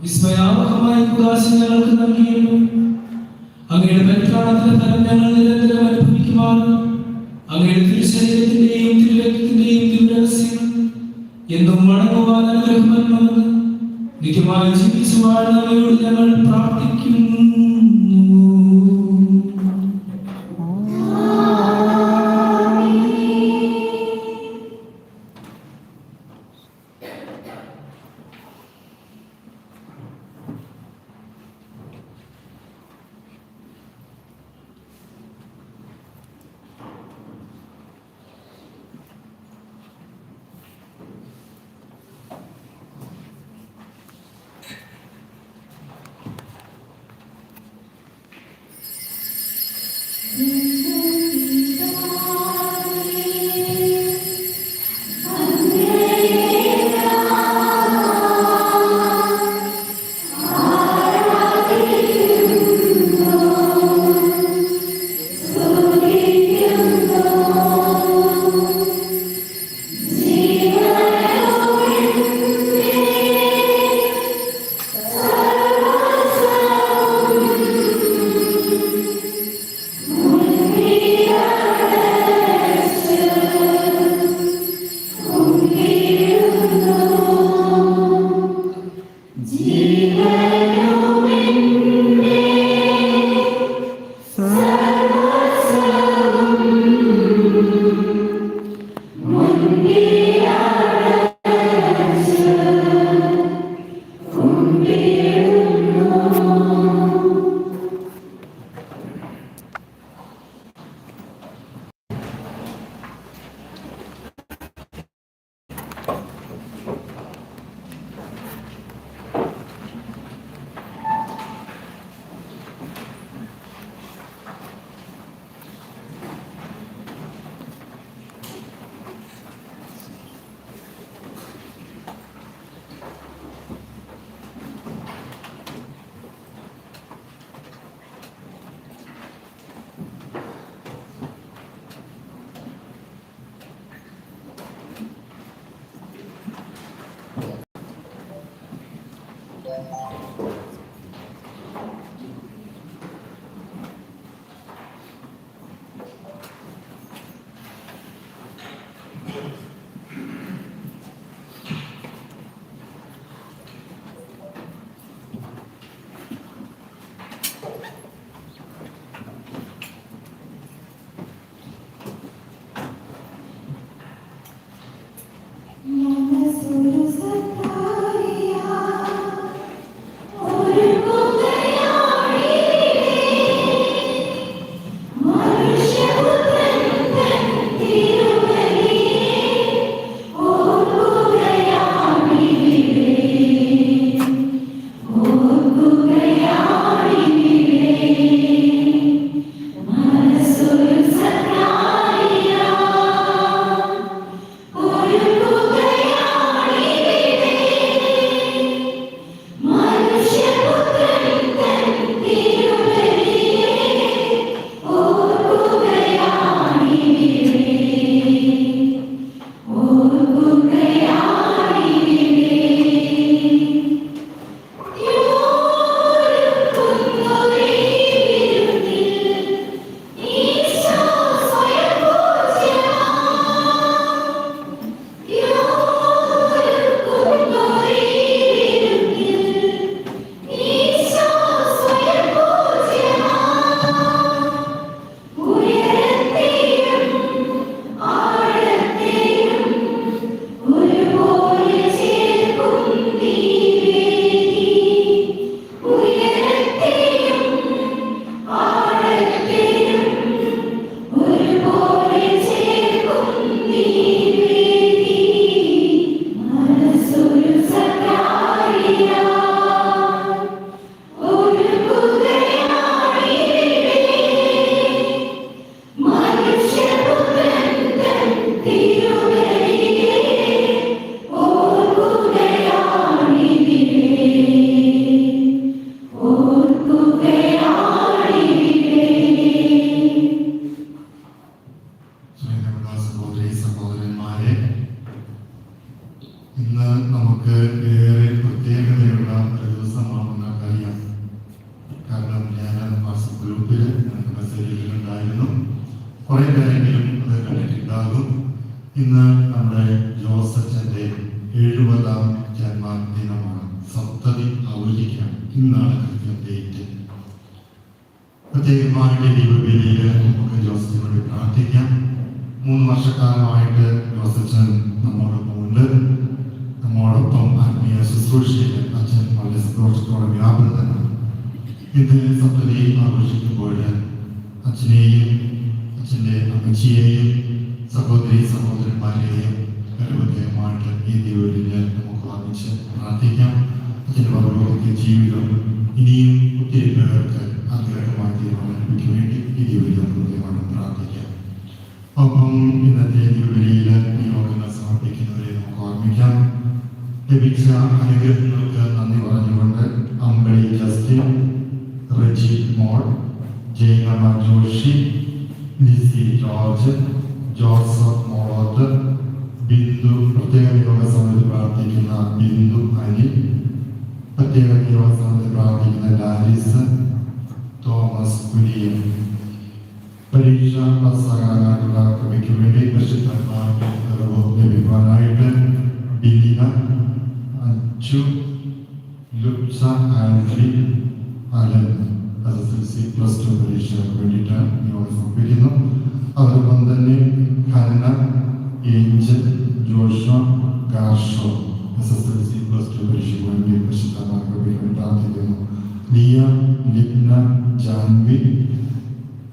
വിസ്മയാവഹമായ ഉദാശ ഞങ്ങൾക്ക് നൽകിയല്ലോ. അങ്ങയുടെ പരിത്രാണത്തിന്റെ ഫലം ഞങ്ങൾ നിരന്തരം അനുഭവിക്കുവാനും അങ്ങയുടെ തിരുശരീരത്തിന്റെയും തിരുരക്തത്തിന്റെയും തിരുരഹസ്യങ്ങൾ എന്നും വണങ്ങുവാൻ അനുഗ്രഹമെന്ന് നിത്യമായി ജീവിച്ചു വാഴുന്നവയോട് ഞങ്ങൾ പ്രാർത്ഥിക്കുന്നു. ഇന്ന് നമ്മുടെ ജോസച്ചൻ്റെ 70-ാം ജന്മദിനമാണ്. സപ്തതി ആഘോഷിക്കുകയാണ്. ഇന്നാണ് കൃത്യം ഡേറ്റ്. പ്രത്യേകമായിട്ട് ദീപവേദിയിൽ നമുക്ക് ജോസച്ചിന് വേണ്ടി പ്രാർത്ഥിക്കാം. 3 വർഷക്കാലമായിട്ട് ജോസച്ചൻ നമ്മോടൊപ്പം ഉണ്ട്. നമ്മോടൊപ്പം ആത്മീയ ശുശ്രൂഷയിൽ അച്ഛൻ വളരെ സന്തോഷത്തോടെ വ്യാപൃതനാണ്. ഇത് സപ്തതി ആഘോഷിക്കുമ്പോൾ അച്ഛനെയും അച്ഛൻ്റെ അമ്മച്ചിയെയും സഹോദരന്മാരെയും പ്രത്യേകമായിട്ട് ഈ ദൈവത്തിൽ നമുക്ക് വാങ്ങിച്ച് പ്രാർത്ഥിക്കാം. അച്ഛൻ്റെ പരലോകത്തെ ജീവിതം ഇനിയും ഒത്തിരി പേർക്ക് ആഗ്രഹമായി തീരുമാനങ്ങൾക്ക് വേണ്ടി ഈ ദൈവത്തിൽ പ്രത്യേകമായിട്ട് പ്രാർത്ഥിക്കാം. ഒപ്പം ഇന്നത്തെ ദൈവബലിയിൽ നിയോഗങ്ങൾ സമർപ്പിക്കുന്നവരെ നമുക്ക് ഓർമ്മിക്കാം. ലഭിച്ച അനുഗ്രഹങ്ങൾക്ക് നന്ദി പറഞ്ഞുകൊണ്ട് അമ്പളി ജസ്റ്റിൻ, റെജി മോൾ, ജയകമ ജോഷി, ലിസി ജോർജ്, ജോസഫ് മോളോത്ത്, ബിന്ദു, പ്രത്യേക നിയോഗ സമിതി പ്രാർത്ഥിക്കുന്ന ബിന്ദു അനി, പ്രത്യേക നിയോഗ സമിതി പ്രാർത്ഥിക്കുന്ന ലാരിസ്, തോമസ് കുര്യൻ. പരീക്ഷ പാസ്സാകാനായിട്ടുള്ള കൃപയ്ക്ക് വേണ്ടി പരിശുദ്ധന്മാർക്ക് അറിവ് ലഭിക്കുവാനായിട്ട് Bilina, Achu, Luksa, Andre, Alan SSLC +2 പരീക്ഷയ്ക്ക് വേണ്ടിയിട്ട് നിയോഗം സമർപ്പിക്കുന്നു. അതോടൊപ്പം തന്നെ ഹന്ന, ഏഞ്ചൽ, ജോഷ, ഗാർഷോ SSLC +2 പരീക്ഷയ്ക്ക് വേണ്ടി പരിശുദ്ധന്മാർക്ക് വേണ്ടി പ്രാർത്ഥിക്കുന്നു. Liya, Lipna, Janvi,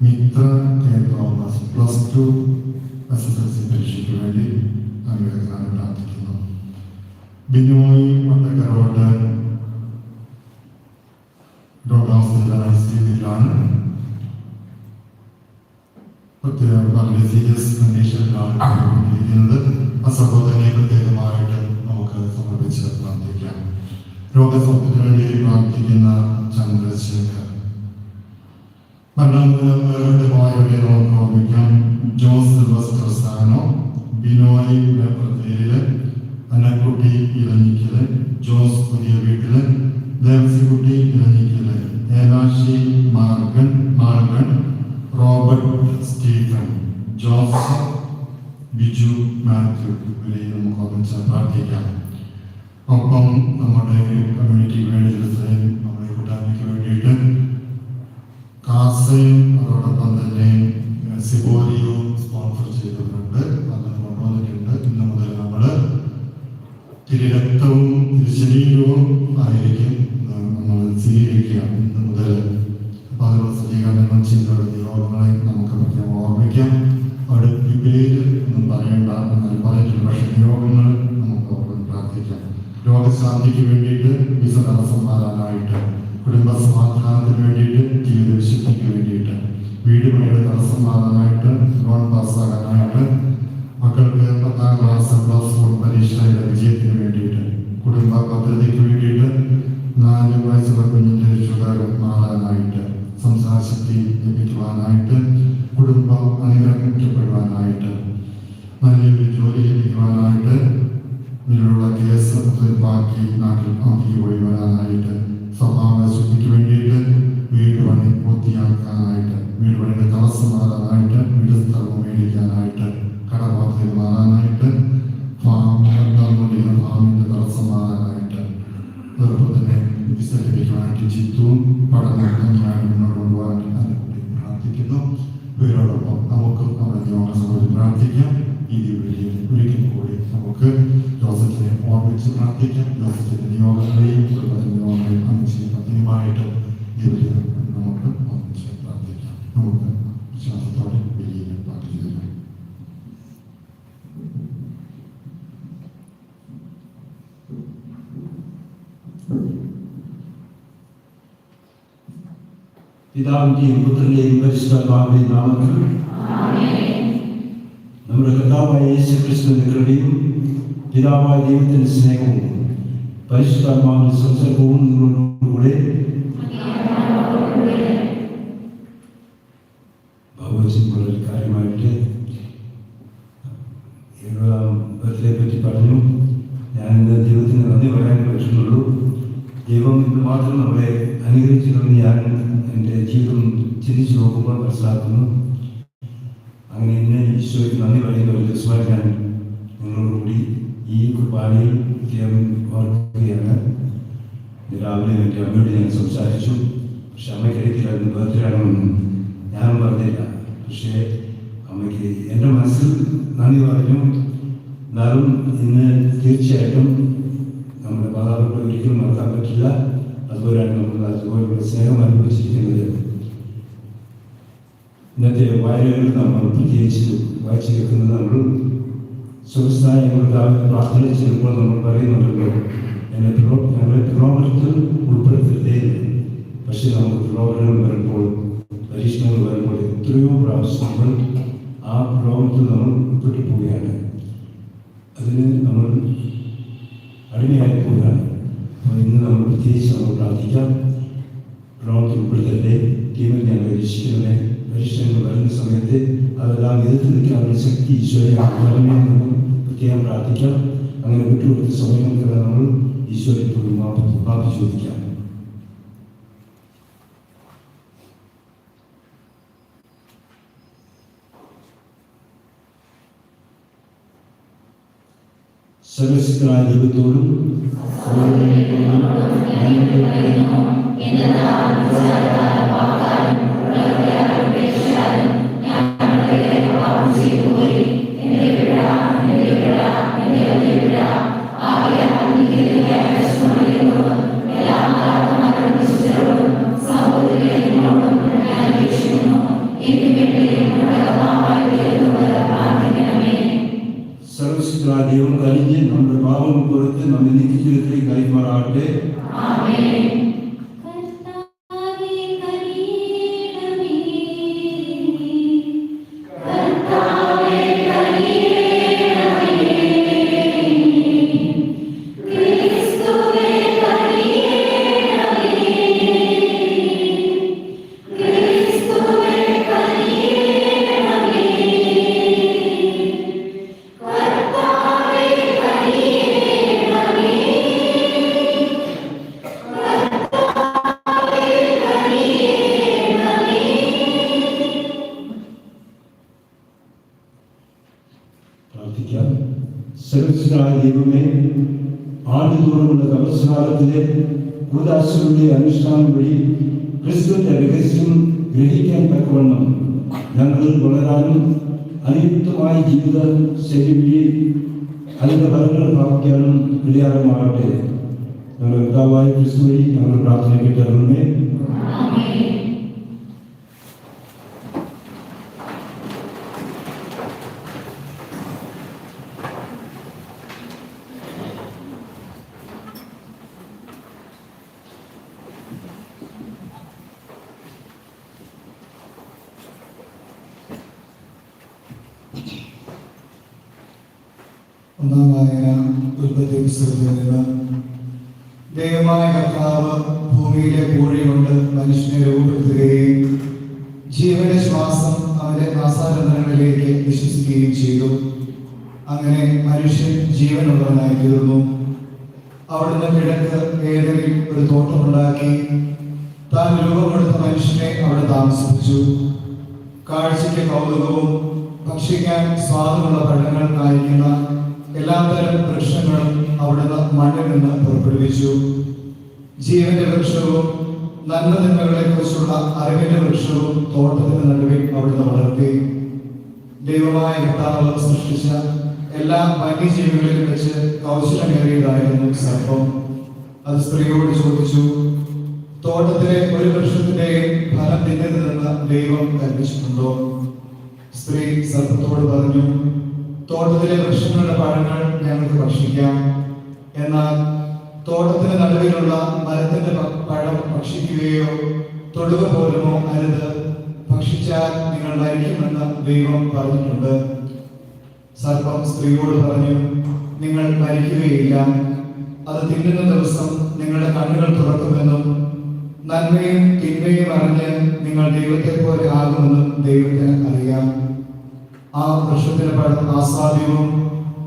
Mithra K Thomas +2 SSLC പരീക്ഷയ്ക്ക് വേണ്ടി അനുഗ്രഹത്തിനായി പ്രാർത്ഥിക്കുന്നു. ബിനോയ് വട്ടക്കരോട് രോഗാവസ്ഥയിലാണ്. വളരെ സീരിയസ് കണ്ടീഷനിലാണ് ഇരിക്കുന്നത്. ആ സഹോദരനെ പ്രത്യേകമായിട്ട് നമുക്ക് സമർപ്പിച്ച് പ്രാർത്ഥിക്കാം. രോഗസൗഖ്യത്തിന് വേണ്ടി പ്രാർത്ഥിക്കുന്ന ചന്ദ്രശേഖർ. മരണമൂലം പോയവരെ നമുക്ക് ഓർമ്മിക്കാം. ജോസ് സിൽവസ്റ്റർ സ്ഥാനോ, ബിനോയ് പേരില്, അന്നക്കുട്ടി ഇലഞ്ഞിക്കല്, ജോസ് പുതിയ വീട്ടില്, ദേവസിക്കുട്ടി ഇലഞ്ഞിക്കല്, ഏലാശി Morgan, Robert Stephen, Joseph, Biju Mathew ഇവരെയും നമുക്ക് ഒന്നിച്ച് പ്രാർത്ഥിക്കാം. ഒപ്പം നമ്മുടെ കമ്മ്യൂണിറ്റി വേണ്ടിയും നമ്മുടെ കൂട്ടായ്മയ്ക്ക് വേണ്ടിയിട്ട് കാസയും അതോടൊപ്പം തന്നെ സിബോരിയും സ്പോൺസർ ചെയ്തിട്ടുണ്ട്. അത് കൊണ്ടുവന്നിട്ടുണ്ട്. ഇന്ന് മുതൽ നമ്മൾ തിരുരക്തവും തിരുശരീരവും ആയിരിക്കും നമ്മൾ സ്വീകരിക്കുക. ഇന്ന് മുതൽ അപ്പോൾ അതിനുള്ള സജ്ജീകരണങ്ങൾ ചെയ്ത നിയോഗങ്ങളെ നമുക്ക് പ്രത്യേകം ഓർമ്മിക്കാം. അവിടെ പേര് ഒന്നും പറയേണ്ട എന്നാൽ പറഞ്ഞിട്ടുള്ള പക്ഷേ നിയോഗങ്ങൾ നമുക്ക് ഓർമ്മ പ്രാർത്ഥിക്കാം. രോഗശാന്തിക്ക് വേണ്ടിയിട്ട്, വിസ തടസ്സം മാറാനായിട്ട്, കുടുംബ സമാധാനത്തിന് വേണ്ടിയിട്ട്, ജീവിത വിശുദ്ധിക്ക് വേണ്ടിയിട്ട്, വീട് പണിയുടെ തടസ്സം മാറാനായിട്ട്, ലോൺ പാസ്സാകാനായിട്ട്, മക്കൾക്ക് 10ാം ക്ലാസ് +1 പരീക്ഷയുടെ വിജയത്തിന് വേണ്ടിയിട്ട്, കുടുംബ ഭദ്രതയ്ക്ക് വേണ്ടിയിട്ട്, 4 വയസ്സുള്ള കുഞ്ഞിൻ്റെ ഷുഗർ മാറാനായിട്ട്, സംസാരശക്തി ലഭിക്കുവാനായിട്ട്, കുടുംബം അനുഗ്രഹിക്കപ്പെടുവാനായിട്ട്, നല്ലൊരു ജോലി ലഭിക്കുവാനായിട്ട്, ഇതിലുള്ള കേസ് ബാക്കി നാട്ടിൽ അവധിക്ക് പോയി വരാനായിട്ട്, സ്വഭാവ ശുദ്ധിക്ക് വേണ്ടിയിട്ട്, വീട് പണി പൂർത്തിയാക്കാനായിട്ട്, വീട് പണിയുടെ തടസ്സം മാറാനായിട്ട്, വീട് സ്ഥലം മേടിക്കാനായിട്ട്, കടബാധ്യത മാറാനായിട്ട്, ഫാമിൻ്റെ തടസ്സം മാറാനായിട്ട്, അതോടൊപ്പം തന്നെ വിസ ലഭിക്കുവാനായിട്ട്, ചിത്തവും പഠനമായി മുന്നോട്ട് കൊണ്ടുപോകാനായിട്ട് പ്രാർത്ഥിക്കുന്നു. ഇവരോടൊപ്പം നമുക്കും നമ്മുടെ നിയോഗങ്ങളെ പ്രാർത്ഥിക്കാം. ഈ ദിവ്യബലിയിൽ ഒരിക്കൽ കൂടി നമുക്ക് ജോസഫിനെ ഓർമ്മിച്ച് പ്രാർത്ഥിക്കാം. ജോസഫിന്റെ നിയോഗങ്ങളെയും കുടുംബത്തിന്റെ നിയോഗങ്ങളെയും അനുസരിച്ച് ദിവ്യബലിയിൽ നമുക്ക് ഓർമ്മിച്ച് പ്രാർത്ഥിക്കാം. നമുക്ക് വിശ്വാസത്തോടെ ബലിയിൽ പ്രാർത്ഥിക്കുന്നു. പിതാവിന്റെയും പുത്രന്റെയും പരിശുദ്ധാത്മാവിന്റെയും നാമത്തിൽ നമ്മുടെ കർത്താവായ യേശുക്രിസ്തുവിന്റെ കൃപയും പിതാവായ ദൈവത്തിന്റെ സ്നേഹവും പരിശുദ്ധാത്മാവിന്റെ സംസർഗവും നിങ്ങളോടുകൂടെ വളരെ കാര്യമായിട്ട് 70ാം ബർത്ത്ഡേ പറ്റി പറഞ്ഞു. ഞാനിന്ന് ദൈവത്തിന് നന്ദി പറയാൻ പറ്റുന്നുള്ളൂ. ദൈവം ഇന്ന് മാത്രം നമ്മളെ അനുഗ്രഹിച്ചിട്ടുണ്ടെന്ന് ഞാൻ എൻ്റെ ജീവിതം ചിന്തിച്ചു നോക്കുമ്പോൾ മനസ്സിലാക്കുന്നു. അങ്ങനെ ഇന്ന് ഈശോയ്ക്ക് നന്ദി പറയുന്ന ഒരു ദിവസമായി ഞാൻ കൂടി ഈ കുർബാനയിൽ പ്രത്യേകം ഓർക്കുകയാണ്. രാവിലെ എൻ്റെ അമ്മയോട് ഞാൻ സംസാരിച്ചു. പക്ഷെ അമ്മയ്ക്കറിയത്തില്ല അതിന് ബർത്ത്ഡേയാണെന്ന് ഞാൻ പറഞ്ഞില്ല. പക്ഷേ അമ്മയ്ക്ക് എൻ്റെ മനസ്സിൽ നന്ദി പറഞ്ഞു. എന്നാലും ഇന്ന് തീർച്ചയായിട്ടും നമ്മുടെ മാതാപിതാക്കളെ ഒരിക്കലും മറക്കാൻ പറ്റില്ല. അതുപോലെയാണ് നമ്മൾ അതുപോലുള്ള സ്നേഹം അനുഭവിച്ചിരിക്കുന്നത്. ഇന്നത്തെ വായനകൾ നമ്മൾ പ്രത്യേകിച്ച് വായിച്ചു കേൾക്കുന്നത് നമ്മൾ സ്വസ്ഥായ പ്രാർത്ഥന ചെയ്യുമ്പോൾ നമ്മൾ പറയുന്നുണ്ടല്ലോ, ഞങ്ങളെ പ്രലോഭനത്തിൽ ഉൾപ്പെടുത്തരുതേ. പക്ഷെ നമുക്ക് പ്രലോഭനങ്ങൾ വരുമ്പോൾ, പരീക്ഷണങ്ങൾ വരുമ്പോൾ എത്രയോ പ്രാവശ്യം നമ്മൾ ആ പ്രലോഭനത്തിൽ നമ്മൾ ഉൾപ്പെട്ടു പോവുകയാണ്. അതിന് നമ്മൾ അടിമയായി പോവുകയാണ്. അപ്പോൾ ഇന്ന് നമ്മൾ പ്രത്യേകിച്ച് നമ്മൾ പ്രാർത്ഥിക്കാം. പ്രലോഭനത്തിൽ ഉൾപ്പെടുത്തരുതേ, ദൈവം ഞങ്ങളെ രക്ഷിക്കണമേ. പരീക്ഷണങ്ങൾ വരുന്ന സമയത്ത് അതെല്ലാം എതിർത്ത് നിൽക്കാനുള്ള ശക്തി ഈശോയെ നമ്മൾ പ്രത്യേകം പ്രാർത്ഥിക്കാം. അങ്ങനെ വിട്ടുകൊടുത്ത സമയങ്ങൾക്ക് നമ്മൾ ഈശോയെ പോലും മാപ്പ് ചോദിക്കാം. സർവശക്തനായ ദൈവത്തോടും സർവശക്തനായ ദൈവം കഴിഞ്ഞ് നമ്മുടെ പാപം പുറത്ത് നമ്മെ നിത്യജീവിതത്തിലേക്ക് കൈമാറാകട്ടെ. പ്രാർത്ഥിക്കാം. സർവശക്തനായ ദൈവമേ, ആണ്ടുതോറുമുള്ള കവചകാലത്തിലെ കൂദാശകളുടെ അനുഷ്ഠാനം വഴി ക്രിസ്തുവിന്റെ രഹസ്യം ഗ്രഹിക്കാൻ തക്കവണ്ണം ഞങ്ങൾ വളരാനും അനുയുക്തമായ ജീവിത ശൈലി വഴി അതിന്റെ ഫലങ്ങൾ പ്രാപിക്കാനും ഇടയാറുമാകട്ടെ. ഞങ്ങളുടെ കർത്താവായ ക്രിസ്തു വഴി ഞങ്ങൾ പ്രാർത്ഥന കേട്ടറിയുമേ. ഒന്നാം വായന ഉൽപ്പത്തി പുസ്തകത്തിൽ നിന്ന്. ദൈവമായ കർത്താവ് ഭൂമിയിലെ പൂഴി കൊണ്ട് മനുഷ്യനെ രൂപപ്പെടുത്തുകയും ജീവന്റെ ശ്വാസം അവന്റെ ആസാരങ്ങളിലേക്ക് വിശ്വസിക്കുകയും ചെയ്തു. അങ്ങനെ മനുഷ്യൻ ജീവനുള്ളവനായി തീർന്നു. അവിടുന്ന് കിഴക്ക് ഏതെങ്കിലും ഒരു തോട്ടമുണ്ടാക്കി താൻ രൂപമെടുത്ത മനുഷ്യനെ അവിടെ താമസിപ്പിച്ചു. കാഴ്ചയ്ക്ക് കൗതുകവും ഭക്ഷിക്കാൻ സ്വാദമുള്ള പഴങ്ങൾ കായ്ക്കുന്ന എല്ലാത്തരം വൃക്ഷങ്ങളും അവിടുന്ന് മണ്ണിൽ നിന്ന് പുറപ്പെടുവിച്ചു. ജീവന്റെ വൃക്ഷവും നന്മതിന്മകളെ കുറിച്ചുള്ള അറിവിന്റെ വൃക്ഷവും തോട്ടത്തിന് നടുവിൽ അവിടുന്ന് വളർത്തി. ദൈവമായ കർത്താവ് സൃഷ്ടിച്ച എല്ലാ വന്യജീവികളിലും വെച്ച് കൗശലമേറിയതായിരുന്നു സർപ്പം. അത് സ്ത്രീയോട് ചോദിച്ചു, തോട്ടത്തിലെ ഒരു വൃക്ഷത്തിന്റെയും ഫലം തിന്നരുതെന്ന് ദൈവം കൽപ്പിച്ചിട്ടുണ്ടോ? സ്ത്രീ സർപ്പത്തോട് പറഞ്ഞു, തോട്ടത്തിലെ വൃക്ഷങ്ങളുടെ പഴങ്ങൾ ഞങ്ങൾക്ക് ഭക്ഷിക്കാം. എന്നാൽ തോട്ടത്തിന് നടുവിലുള്ള മരത്തിന്റെ പഴം ഭക്ഷിക്കുകയോ തൊടുക പോലുമോ അരുത്, ഭക്ഷിച്ചാൽ നിങ്ങൾ മരിക്കുമെന്ന് ദൈവം പറഞ്ഞിട്ടുണ്ട്. സർപ്പം സ്ത്രീയോട് പറഞ്ഞു, നിങ്ങൾ മരിക്കുകയില്ല. അത് തിന്നുന്ന ദിവസം നിങ്ങളുടെ കണ്ണുകൾ തുറക്കുമെന്നും നന്മയും തിന്മയും അറിഞ്ഞ് നിങ്ങൾ ദൈവത്തെ പോലെ ആകുമെന്നും ദൈവത്തിന് അറിയാം. ആ വൃക്ഷത്തിന് പഴം ആസ്വാദ്യവും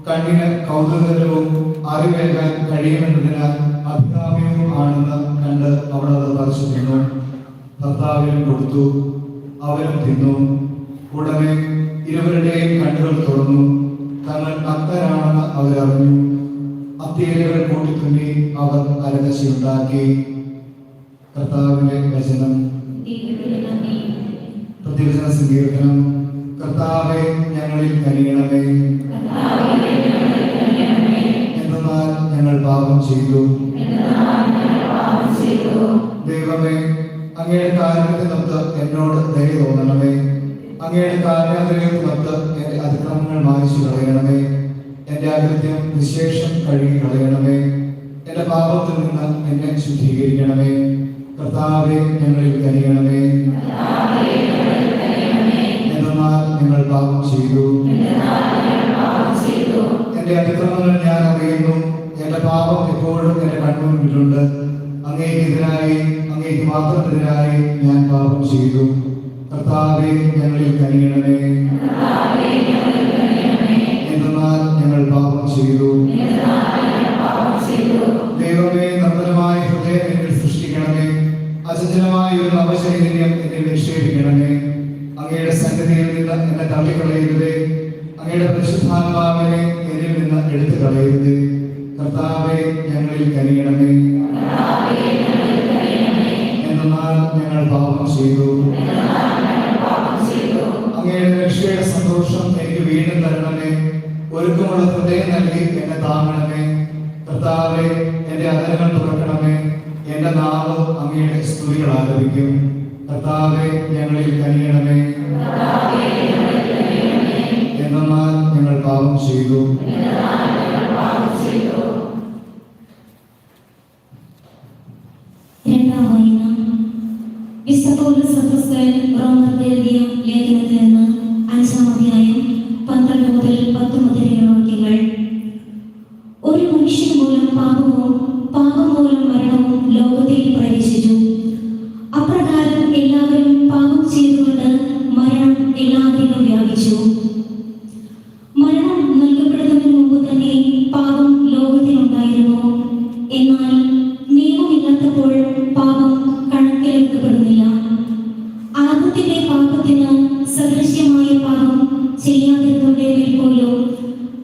കണ്ണിന് കൗതുകകരവും അറിവേൽക്കാൻ കഴിയുമെന്നതിനാൽ അഭികാമ്യവും ആണെന്ന് കണ്ട് അവൾ അത് പറിച്ചു തിന്നു. ഭർത്താവിനും കൊടുത്തു, അവരും തിന്നു. ഉടനെ ഇരുവരുടെയും കണ്ണുകൾ തുറന്നു. തങ്ങൾ നഗ്നരാണെന്ന് അവരറിഞ്ഞു. അത്തിയിലകൾ കൂട്ടിത്തുന്നി അവർ അരകശയുണ്ടാക്കി. കർത്താവിന്റെ വചനം. പ്രതിവചന സങ്കീർത്തനം. കർത്താവേ, ഞങ്ങളിൽ കനിയണമേ, എന്നാൽ ഞങ്ങൾ പാപം ചെയ്തു. ദൈവമേ, അങ്ങയുടെ കാരുണ്യത്തിനൊത്ത് എന്നോട് ദയ തോന്നണമേ. അങ്ങയുടെ കാരുണ്യത്തിനൊത്ത് എന്റെ അതിക്രമങ്ങൾ മായ്ച്ചു കളയണമേ. എന്റെ അകൃത്യം വിശേഷം കഴുകി കളയണമേ. എന്റെ പാപത്തിൽ നിന്ന് എന്നെ ശുദ്ധീകരിക്കണമേ. കർത്താവേ, ഞങ്ങളിൽ കനിയണമേ, എന്നാൽ ഞങ്ങൾ പാപം ചെയ്തു. എന്റെ അതിക്രമങ്ങൾ ഞാൻ അറിയുന്നു. എന്റെ പാപം എപ്പോഴും എന്റെ കൺമുൻപിലുണ്ട്. അങ്ങേക്കെതിരായി, അങ്ങേക്ക് മാത്രത്തിനെതിരായി ഞാൻ പാപം ചെയ്തു. കർത്താവേ, ഞങ്ങളിൽ കനിയണമേ, എന്നാൽ ഞങ്ങൾ പാപം ചെയ്തു. ദൈവമേ, നിർമ്മലമായ ഹൃദയം എന്നിൽ സൃഷ്ടിക്കണമേ. അചഞ്ചലമായ ഒരു നവചൈതന്യം എന്നിൽ നിക്ഷേപിക്കണമേ. അങ്ങയുടെ സന്നിധിയിൽ നിന്ന് എന്നെ തള്ളിക്കളയരുതേ. അങ്ങയുടെ പരിശുദ്ധാത്മാവിനെ എന്നിൽ നിന്ന് എടുത്തു കളയരുത്. കർത്താവേ, ഞങ്ങളിൽ കനിയണമേ, എന്നാൽ ഞങ്ങൾ പാപം ചെയ്തു. അങ്ങയുടെ രക്ഷയുടെ സന്തോഷം എനിക്ക് വീണ്ടും തരണമേ. ഒരുക്കമുള്ള ഹൃദയം നൽകി എന്നെ താങ്ങണമേ. കർത്താവേ, എന്റെ അധരങ്ങൾ തുറക്കണമേ. എന്റെ നാവ് അങ്ങയുടെ സ്തുതികൾ ആലപിക്കും. കർത്താവേ, ഞങ്ങളിൽ കനിയണമേ, എന്നാൽ ഞങ്ങൾ പാപം ചെയ്തു. രണ്ടാം വായന. വിശുദ്ധ പൗലോസ് അപ്പോസ്തലൻ റോമർക്ക് എഴുതിയ ലേഖനത്തിൽ നിന്ന് 5-ാം അധ്യായം 12 മുതൽ 10 വരെയുള്ള വാക്യങ്ങൾ. ഒരു മനുഷ്യൻ മൂലം പാപവും പാപം മൂലം മരണവും ലോകത്തിൽ പ്രവേശിച്ചു. അപ്രകാരം എല്ലാവരും പാപം ചെയ്തുകൊണ്ട് മരണം എല്ലാവരിലും വ്യാപിച്ചു. മരണം നൽകപ്പെടുന്നതിന് മുമ്പ് തന്നെ പാപം ലോകത്തിലുണ്ടായിരുന്നു. എന്നാൽ നിയമമില്ലാത്തപ്പോൾ പാപം കണക്കിലെടുക്കപ്പെടുന്നില്ല. ആദത്തിന്റെ പാപത്തിന് സദൃശ്യമായ പാപം ചെയ്യാതിരുന്നവരിൽ പോലും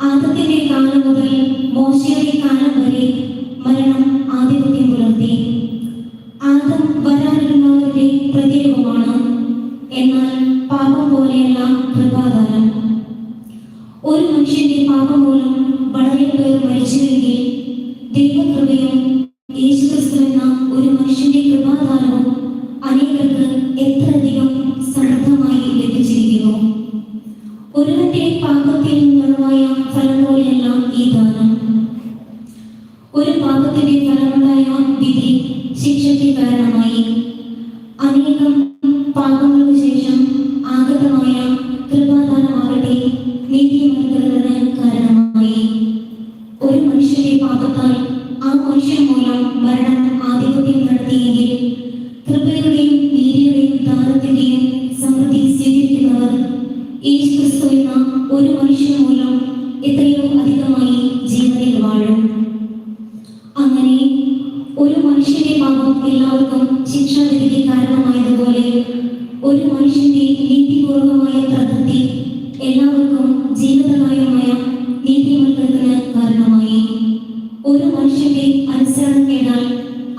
ആദത്തിന്റെ കാലം മുതൽ മോശയുടെ കാലം വരെ മരണം ആധിപത്യം പുലർത്തി. ആദം വരാനിരുന്നവരുടെ പ്രതീകമാണ്. എന്നാൽ പാപം പോലെയല്ല കൃപാദാനം. ഒരു മനുഷ്യന്റെ പാപം മൂലം വളരെ പേർ മരിച്ചുവെങ്കിൽ ദൈവകൃപയും യേശുക്രിസ്തു എന്ന ഒരു മനുഷ്യന്റെ കൃപാദാനവും അനേകർക്ക് എത്രയധികം സമൃദ്ധമായി ലഭിച്ചിരിക്കുന്നു. ഒരുവന്റെ പാപത്തിൽ നിന്നുള്ളതായ ഫലം പോലെയല്ല ഈ ദാനം. ഒരു പാപത്തിന്റെ ഫലമുണ്ടായ വിധി ശിക്ഷയ്ക്ക് കാരണമായി. അനേകം പാപങ്ങൾക്ക് ശേഷം ആഗതമായ കൃപാദാനമാകട്ടെ നീതിമന്ത്രത്തിന് കാരണമായി. ഒരു മനുഷ്യന്റെ പാപത്താൽ ആ മനുഷ്യൻ മൂലം മരണം ആധിപത്യം നടത്തിയെങ്കിൽ കൃപയുടെയും നീതിയുടെയും ദാനത്തിന്റെയും സമൃദ്ധി സ്വീകരിക്കുന്നവർ യേശുക്രിസ്തു എന്ന ഒരു മനുഷ്യൻ മൂലം എത്രയോ അധികമായി ജീവനിൽ വാഴും. അങ്ങനെ ഒരു മനുഷ്യന്റെ പാപം എല്ലാവർക്കും ശിക്ഷാവിധിക്ക് കാരണമായതുപോലെ ഒരു മനുഷ്യന്റെ നീതിപൂർവമായ പ്രവൃത്തി എല്ലാവർക്കും ജീവിതകാര്യമായ നീതിമന്ത്രത്തിന് കാരണമായി. ഒരു മനുഷ്യന്റെ അനുസരണക്കേടാൽ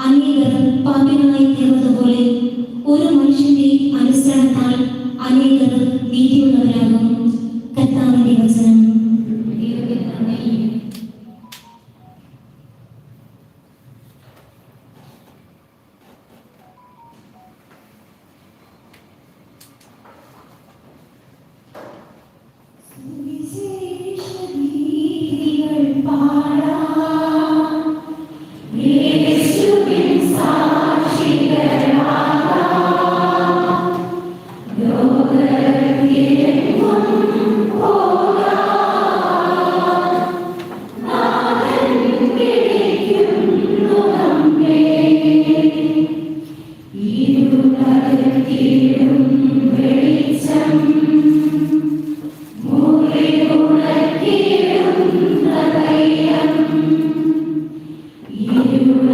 അനേകർ പാപികളായി തീർന്നതുപോലെ ഒരു മനുഷ്യന്റെ അനുസരണത്താൽ അനേകർ നീതിയുള്ളവരാകും. കർത്താവിന്റെ വചനം. You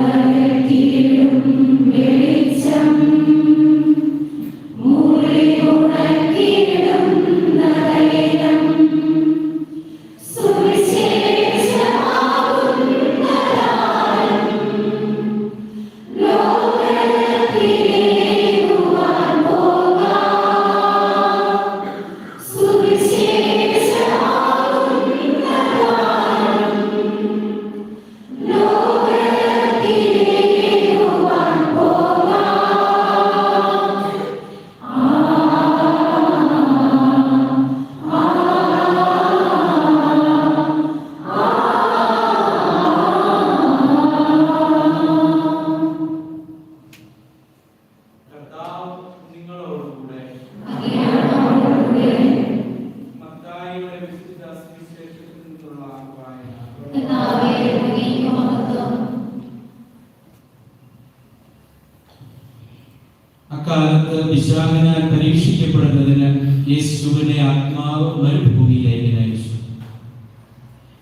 അക്കാലത്ത് പിശാചിനാൽ പരീക്ഷിക്കപ്പെടുന്നതിന് യേശുവിനെ ആത്മാവ് മരുഭൂമിയിലേക്ക് നയിച്ചു.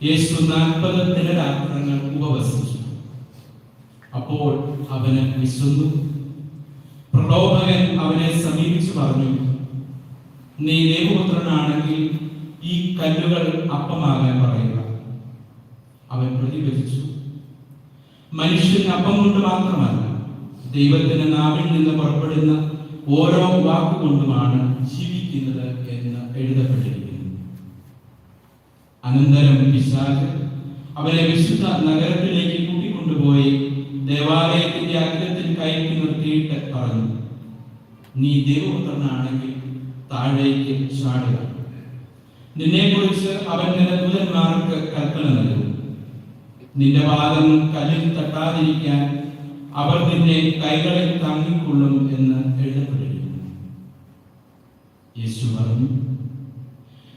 യേശു 40 ദിനരാത്രങ്ങൾ ഉപവസിച്ചു. അപ്പോൾ അവന് വിശന്നു. പ്രലോഭകൻ അവനെ സമീപിച്ചു പറഞ്ഞു, നീ ദൈവപുത്രനാണെങ്കിൽ ഈ കല്ലുകൾ അപ്പമാകാൻ പറയുക. അവൻ പ്രതിവചിച്ചു, മനുഷ്യൻ അപ്പം കൊണ്ട് മാത്രമല്ല, ദൈവത്തിന്റെ നാവിൽ നിന്ന് പുറപ്പെടുന്ന ഓരോ വാക്കുകൊണ്ടുമാണ് ജീവിക്കുന്നത് എന്ന് എഴുതപ്പെട്ടിരിക്കുന്നു. അനന്തരം പിശാച് അവനെ വിശുദ്ധ നഗരത്തിലേക്ക് കൂട്ടിക്കൊണ്ടുപോയി ദേവാലയത്തിന്റെ അഗ്രത്തിൽ കയറ്റി നിർത്തിയിട്ട് പറഞ്ഞു, നീ ദൈവപുത്രനാണെങ്കിൽ താഴേക്ക് ചാടുക. നിന്നെക്കുറിച്ച് അവൻ നിന്റെ ദൂതന്മാർക്ക് കൽപ്പന നൽകും. നിന്റെ പാദം കല്ലിൽ തട്ടാതിരിക്കാൻ അവർ നിന്നെ കൈകളിൽ താങ്ങിക്കൊള്ളും എന്ന് എഴുതപ്പെട്ടിരിക്കുന്നു. യേശു പറഞ്ഞു,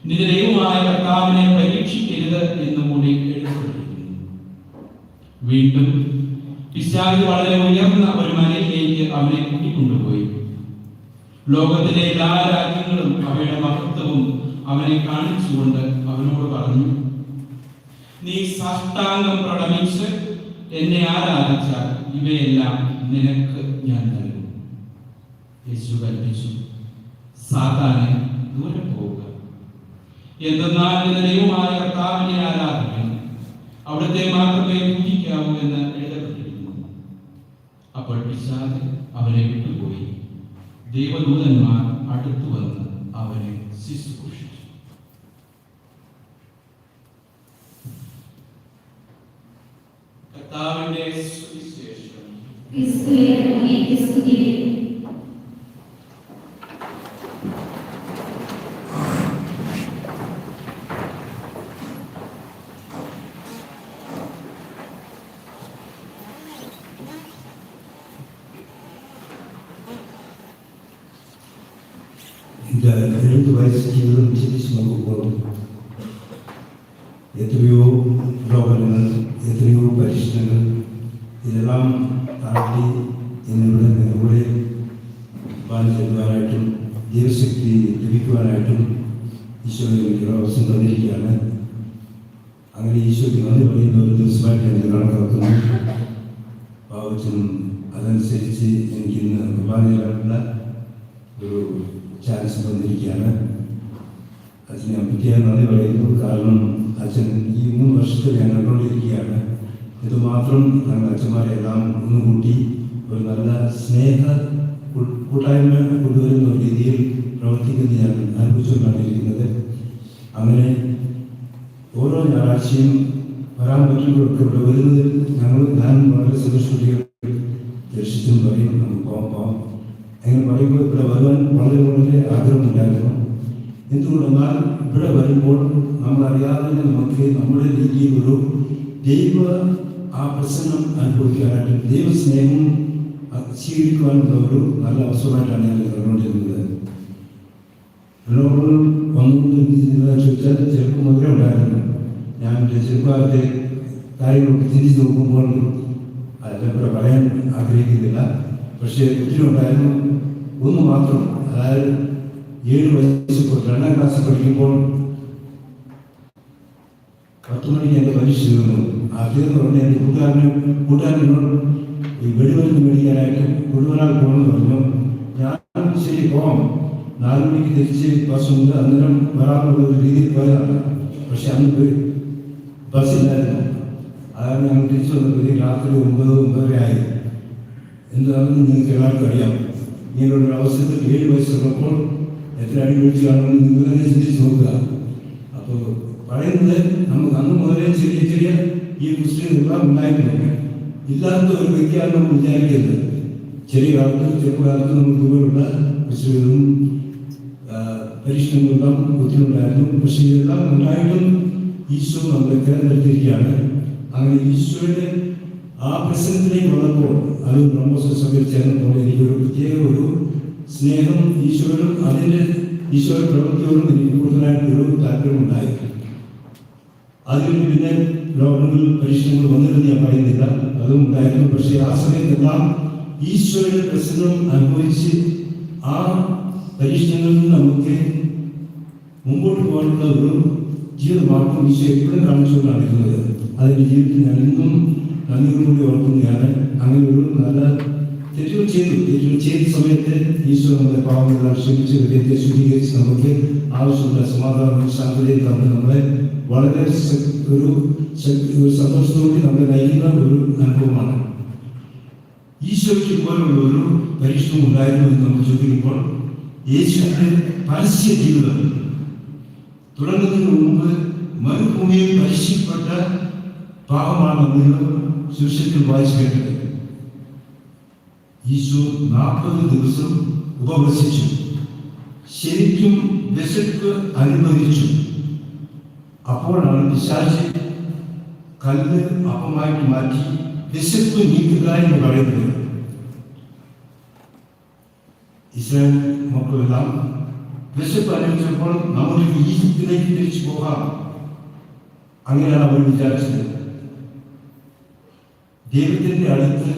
നിന്റെ ദൈവമായ കർത്താവിനെ പരീക്ഷിക്കരുത് എന്നുകൂടി എഴുതപ്പെട്ടിരിക്കുന്നു. വീണ്ടും പിശാച് വളരെ ഉയർന്ന ഒരു മലയിലേക്ക് അവനെ കൂട്ടിക്കൊണ്ടുപോയി. ലോകത്തിലെ എല്ലാ രാജ്യങ്ങളും അവയുടെ മഹത്വവും അവനെ കാണിച്ചുകൊണ്ട് അവനോട് പറഞ്ഞു, നീ സാഷ്ടാംഗം പ്രണമിച്ച് എന്നെ ആരാധിച്ചാൽ ഇവയെല്ലാം നിനക്ക് ഞാൻ നൽകും. യേശു കൽപ്പിച്ചു, സാത്താനെ ദൂരെ പോവുക. എന്തെന്നാൽ നിന്റെ ദൈവമായ കർത്താവിനെ ആരാധിക്കണം, അവിടുത്തെ മാത്രമേ പൂജിക്കാവൂ എന്ന് എഴുതപ്പെട്ടിരിക്കുന്നു. അപ്പോൾ പിശാച് അവനെ വിട്ടുപോയി. ദൈവദൂതന്മാർ അടുത്തു വന്ന് അവനെ ശുശ്രൂഷിച്ചു. കർത്താവിന്റെ സുവിശേഷം. ക്രിസ്തുവേ അങ്ങേക്ക് സ്തുതി. എൻ്റെ 2 വയസ്സ് ജീവിതം ചിന്തിച്ച് നോക്കുമ്പോൾ എത്രയോ ലോകങ്ങൾ, എത്രയോ പരീക്ഷണങ്ങൾ, ഇതെല്ലാം താണ്ടി എന്നിവിടെ നിങ്ങളുടെ പാലിച്ചെടുവാനായിട്ടും ദൈവശക്തി ലഭിക്കുവാനായിട്ടും ഈശോ എനിക്ക് അവസരം തന്നിരിക്കുകയാണ്. അങ്ങനെ ഈശോയ്ക്ക് നന്ദി പറയുന്ന ഒരു ദിവസമായിട്ട് ഞാൻ കണക്കാക്കുന്നു. പാവച്ചനും അതനുസരിച്ച് എനിക്ക് ഇന്ന് കുർബാനയിലുള്ള ഒരു ചാൻസ് തന്നിരിക്കുകയാണ്. അച്ഛനെ ഞാൻ പ്രത്യേകം നന്ദി പറയുന്നു. കാരണം അച്ഛൻ ഈ 3 വർഷത്തിൽ ഞാൻ കണ്ടുകൊണ്ടിരിക്കുകയാണ്. ഇത് മാത്രം ഞങ്ങൾ അച്ഛന്മാരെ എല്ലാം ഒന്നുകൂട്ടി ഒരു നല്ല സ്നേഹ കൂട്ടായ്മ കൊണ്ടുവരുന്ന ഒരു രീതിയിൽ പ്രവർത്തിക്കുന്നത് ഞാൻ അനുഭവിച്ചുകൊണ്ടാണിരിക്കുന്നത്. അങ്ങനെ ഓരോ ഞായറാഴ്ചയും വരാൻ പറ്റുമ്പോഴൊക്കെ ഇവിടെ വരുന്നതിൽ ഞാൻ വളരെ സന്തോഷത്തോടെ ദർശിച്ചും പറയും, നമുക്ക് പോകാം. അങ്ങനെ പറയുമ്പോൾ ഇവിടെ വരുവാൻ വളരെ ആഗ്രഹമുണ്ടായിരുന്നു. എന്തുകൊണ്ടെന്നാൽ ഇവിടെ വരുമ്പോൾ നമ്മളറിയാതെ നമുക്ക് നമ്മുടെ രീതിയിൽ ഒരു ദൈവ ആ പ്രസന്നം അനുഭവിക്കാനായിട്ട് ദൈവസ്നേഹം സ്വീകരിക്കുവാനുള്ള ഒരു നല്ല അവസരമായിട്ടാണ് ഞാൻ കണ്ടുകൊണ്ടിരുന്നത്. ഒന്നും ചോദിച്ചാൽ ചെറുപ്പം മുതലേ ഉണ്ടായിരുന്നു. ഞാൻ എൻ്റെ ചെറുപ്പകാലത്തെ കാര്യങ്ങളൊക്കെ ചിന്തിച്ച് നോക്കുമ്പോൾ അതെല്ലാം ഇവിടെ പറയാൻ ആഗ്രഹിക്കുന്നില്ല. പക്ഷേ ഒത്തിരി ഉണ്ടായിരുന്നു. ഒന്ന് മാത്രം, അതായത് 7 വയസ്സ് 2ാം ക്ലാസ്സിൽ പഠിക്കുമ്പോൾ 10 മണിക്ക് എൻ്റെ പരീക്ഷ തീർന്നു. ആ തീർന്നു പറഞ്ഞ് എൻ്റെ കൂട്ടുകാരനോട് ഈ വെടിമരുന്ന് മേടിക്കാനായിട്ട് കൊണ്ടുവരാൻ പോകണമെന്ന് പറഞ്ഞു. ഞാൻ ശരി പോകാം, 4 മണിക്ക് തിരിച്ച് ബസ്സുണ്ട്, അന്നേരം വരാനുള്ള ഒരു രീതിയിൽ പോയതാണ്. പക്ഷെ അന്ന് ബസ്സില്ലായിരുന്നു. അതാണ് ഞങ്ങൾ തിരിച്ചു വന്നപ്പോൾ രാത്രി 9-9:30 ആയി. എന്താണെന്ന് നിങ്ങൾക്ക് എല്ലാവർക്കും അറിയാം. ഇങ്ങനെയുള്ള അവസരത്തിൽ 7 വയസ്സുള്ളപ്പോൾ എത്ര അടി പിടിച്ച് കാണുമെന്ന് നിങ്ങൾ തന്നെ ചിന്തിച്ച് നോക്കുക. അപ്പോൾ പറയുന്നത് നമുക്ക് അന്ന് മുതലേ ചെറിയ ഈ പുസ്തകങ്ങളെല്ലാം ഉണ്ടായിട്ടുണ്ട്. ഇല്ലാത്ത ഒരു വ്യക്തിയാണ് നമ്മൾ വിചാരിക്കുന്നത്. ചെറുപ്പകാലത്ത് നമുക്ക് ഇതുപോലുള്ള പുസ്തകങ്ങളും പരീക്ഷണങ്ങളെല്ലാം ഒത്തിരി ഉണ്ടായിരുന്നു. പക്ഷേ ഇതെല്ലാം ഉണ്ടായിട്ടും ഈശോ നമ്മളെ തിരഞ്ഞെടുത്തിരിക്കുകയാണ്. അങ്ങനെ ഈശോയുടെ ആ പ്രശ്നത്തിലേക്ക് വന്നപ്പോൾ അത് ബ്രഹ്മസഭയിൽ ചേർന്നപ്പോൾ എനിക്കൊരു പ്രത്യേക ഒരു സ്നേഹം ഈശോയോടും ഈശോയുടെ പ്രവൃത്തിയോടും എനിക്ക് കൂടുതലായിട്ടൊരു താല്പര്യമുണ്ടായി. അതിന് പിന്നെ ലോകങ്ങളിൽ പരീക്ഷണങ്ങൾ വന്നിരുന്ന് ഞാൻ പറയുന്നില്ല, അതും ഉണ്ടായിരുന്നു. പക്ഷേ ആ സമയത്തെല്ലാം ഈശോയുടെ പ്രശ്നം അനുഭവിച്ച് ആ പരീക്ഷണങ്ങളിൽ നിന്ന് നമുക്ക് മുമ്പോട്ട് പോകാനുള്ള ഒരു ജീവിതമാർഗം ഈശോ എപ്പോഴും കാണിച്ചുകൊണ്ടാണ് ഇരുന്നത്. അതിൻ്റെ ജീവിതത്തിൽ ഞാൻ ഇന്നും നന്ദിയോടുകൂടി ഓർക്കുന്നതാണ്. അങ്ങനെ ഒരു നല്ല തെറ്റുകൾ ചെയ്ത സമയത്ത് ഈശോ നമ്മുടെ പാവങ്ങളെല്ലാം ക്ഷമിച്ച് ഹൃദയത്തെ ശുദ്ധീകരിച്ച് നമുക്ക് ആവശ്യമുള്ള സമാധാനം ശാന്തതയും തന്ന് നമ്മളെ വളരെ ഒരു സന്തോഷത്തോടെ നമ്മളെ നയിക്കുന്ന ഒരു അനുഭവമാണ്. ഈശോയ്ക്ക് ഇതുപോലുള്ള ഒരു പരീക്ഷണം ഉണ്ടായിരുന്നു എന്ന് നമ്മൾ ചോദിക്കുമ്പോൾ യേശുവിന്റെ പരസ്യ ജീവിതം തുടങ്ങുന്നതിന് മുമ്പ് മരുഭൂമിയിൽ പരീക്ഷിക്കപ്പെട്ട പാപമാണ് നമ്മൾ സുവിശേഷത്തിൽ വായിച്ചു കേട്ടത്. ഈശോ 40 ദിവസം ഉപവസിച്ചു, ശരിക്കും വിശപ്പ് അനുഭവിച്ചു. അപ്പോഴാണ് പിശാച് കല്ല് അപ്പമായിട്ട് മാറ്റി വിശപ്പ് നീക്കുക എന്ന് പറയുന്നത്. ഇസ്രായേൽ മക്കളെല്ലാം വിശപ്പ് അനുഭവിച്ചപ്പോൾ നമുക്ക് ഈജിപ്തിലേക്ക് തിരിച്ചു പോകാം, അങ്ങനെയാണ് അവർ വിചാരിച്ചത്. ദൈവത്തിന്റെ അടുത്ത്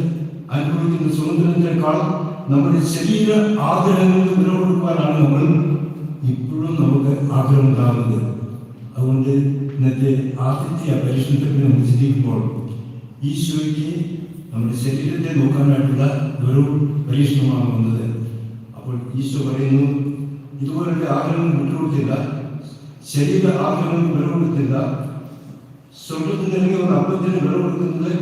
അനുഭവിക്കുന്ന സ്വാതന്ത്ര്യത്തെക്കാൾ നമ്മുടെ ശരീര ആഗ്രഹങ്ങൾക്ക് വില കൊടുക്കാനാണ് നമ്മൾ ഇപ്പോഴും നമുക്ക് ആഗ്രഹം ഉണ്ടാകുന്നത്. അതുകൊണ്ട് ഇന്നത്തെ ആദ്യത്തെ പരീക്ഷണത്തെ നമ്മൾ ചിന്തിക്കുമ്പോൾ ഈശോയ്ക്ക് നമ്മുടെ ശരീരത്തെ നോക്കാനായിട്ടുള്ള ഒരു പരീക്ഷണമാണ് വന്നത്. അപ്പോൾ ഈശോ പറയുന്നു, ഇതുപോലുള്ള ആഗ്രഹം വിട്ടുകൊടുത്തില്ല, ശരീര ആഗ്രഹം വില കൊടുത്തില്ല, സ്വർഗത്തിൽ നിറങ്ങിയ ഒരു അപ്പത്തിന് വില കൊടുക്കുന്നത്,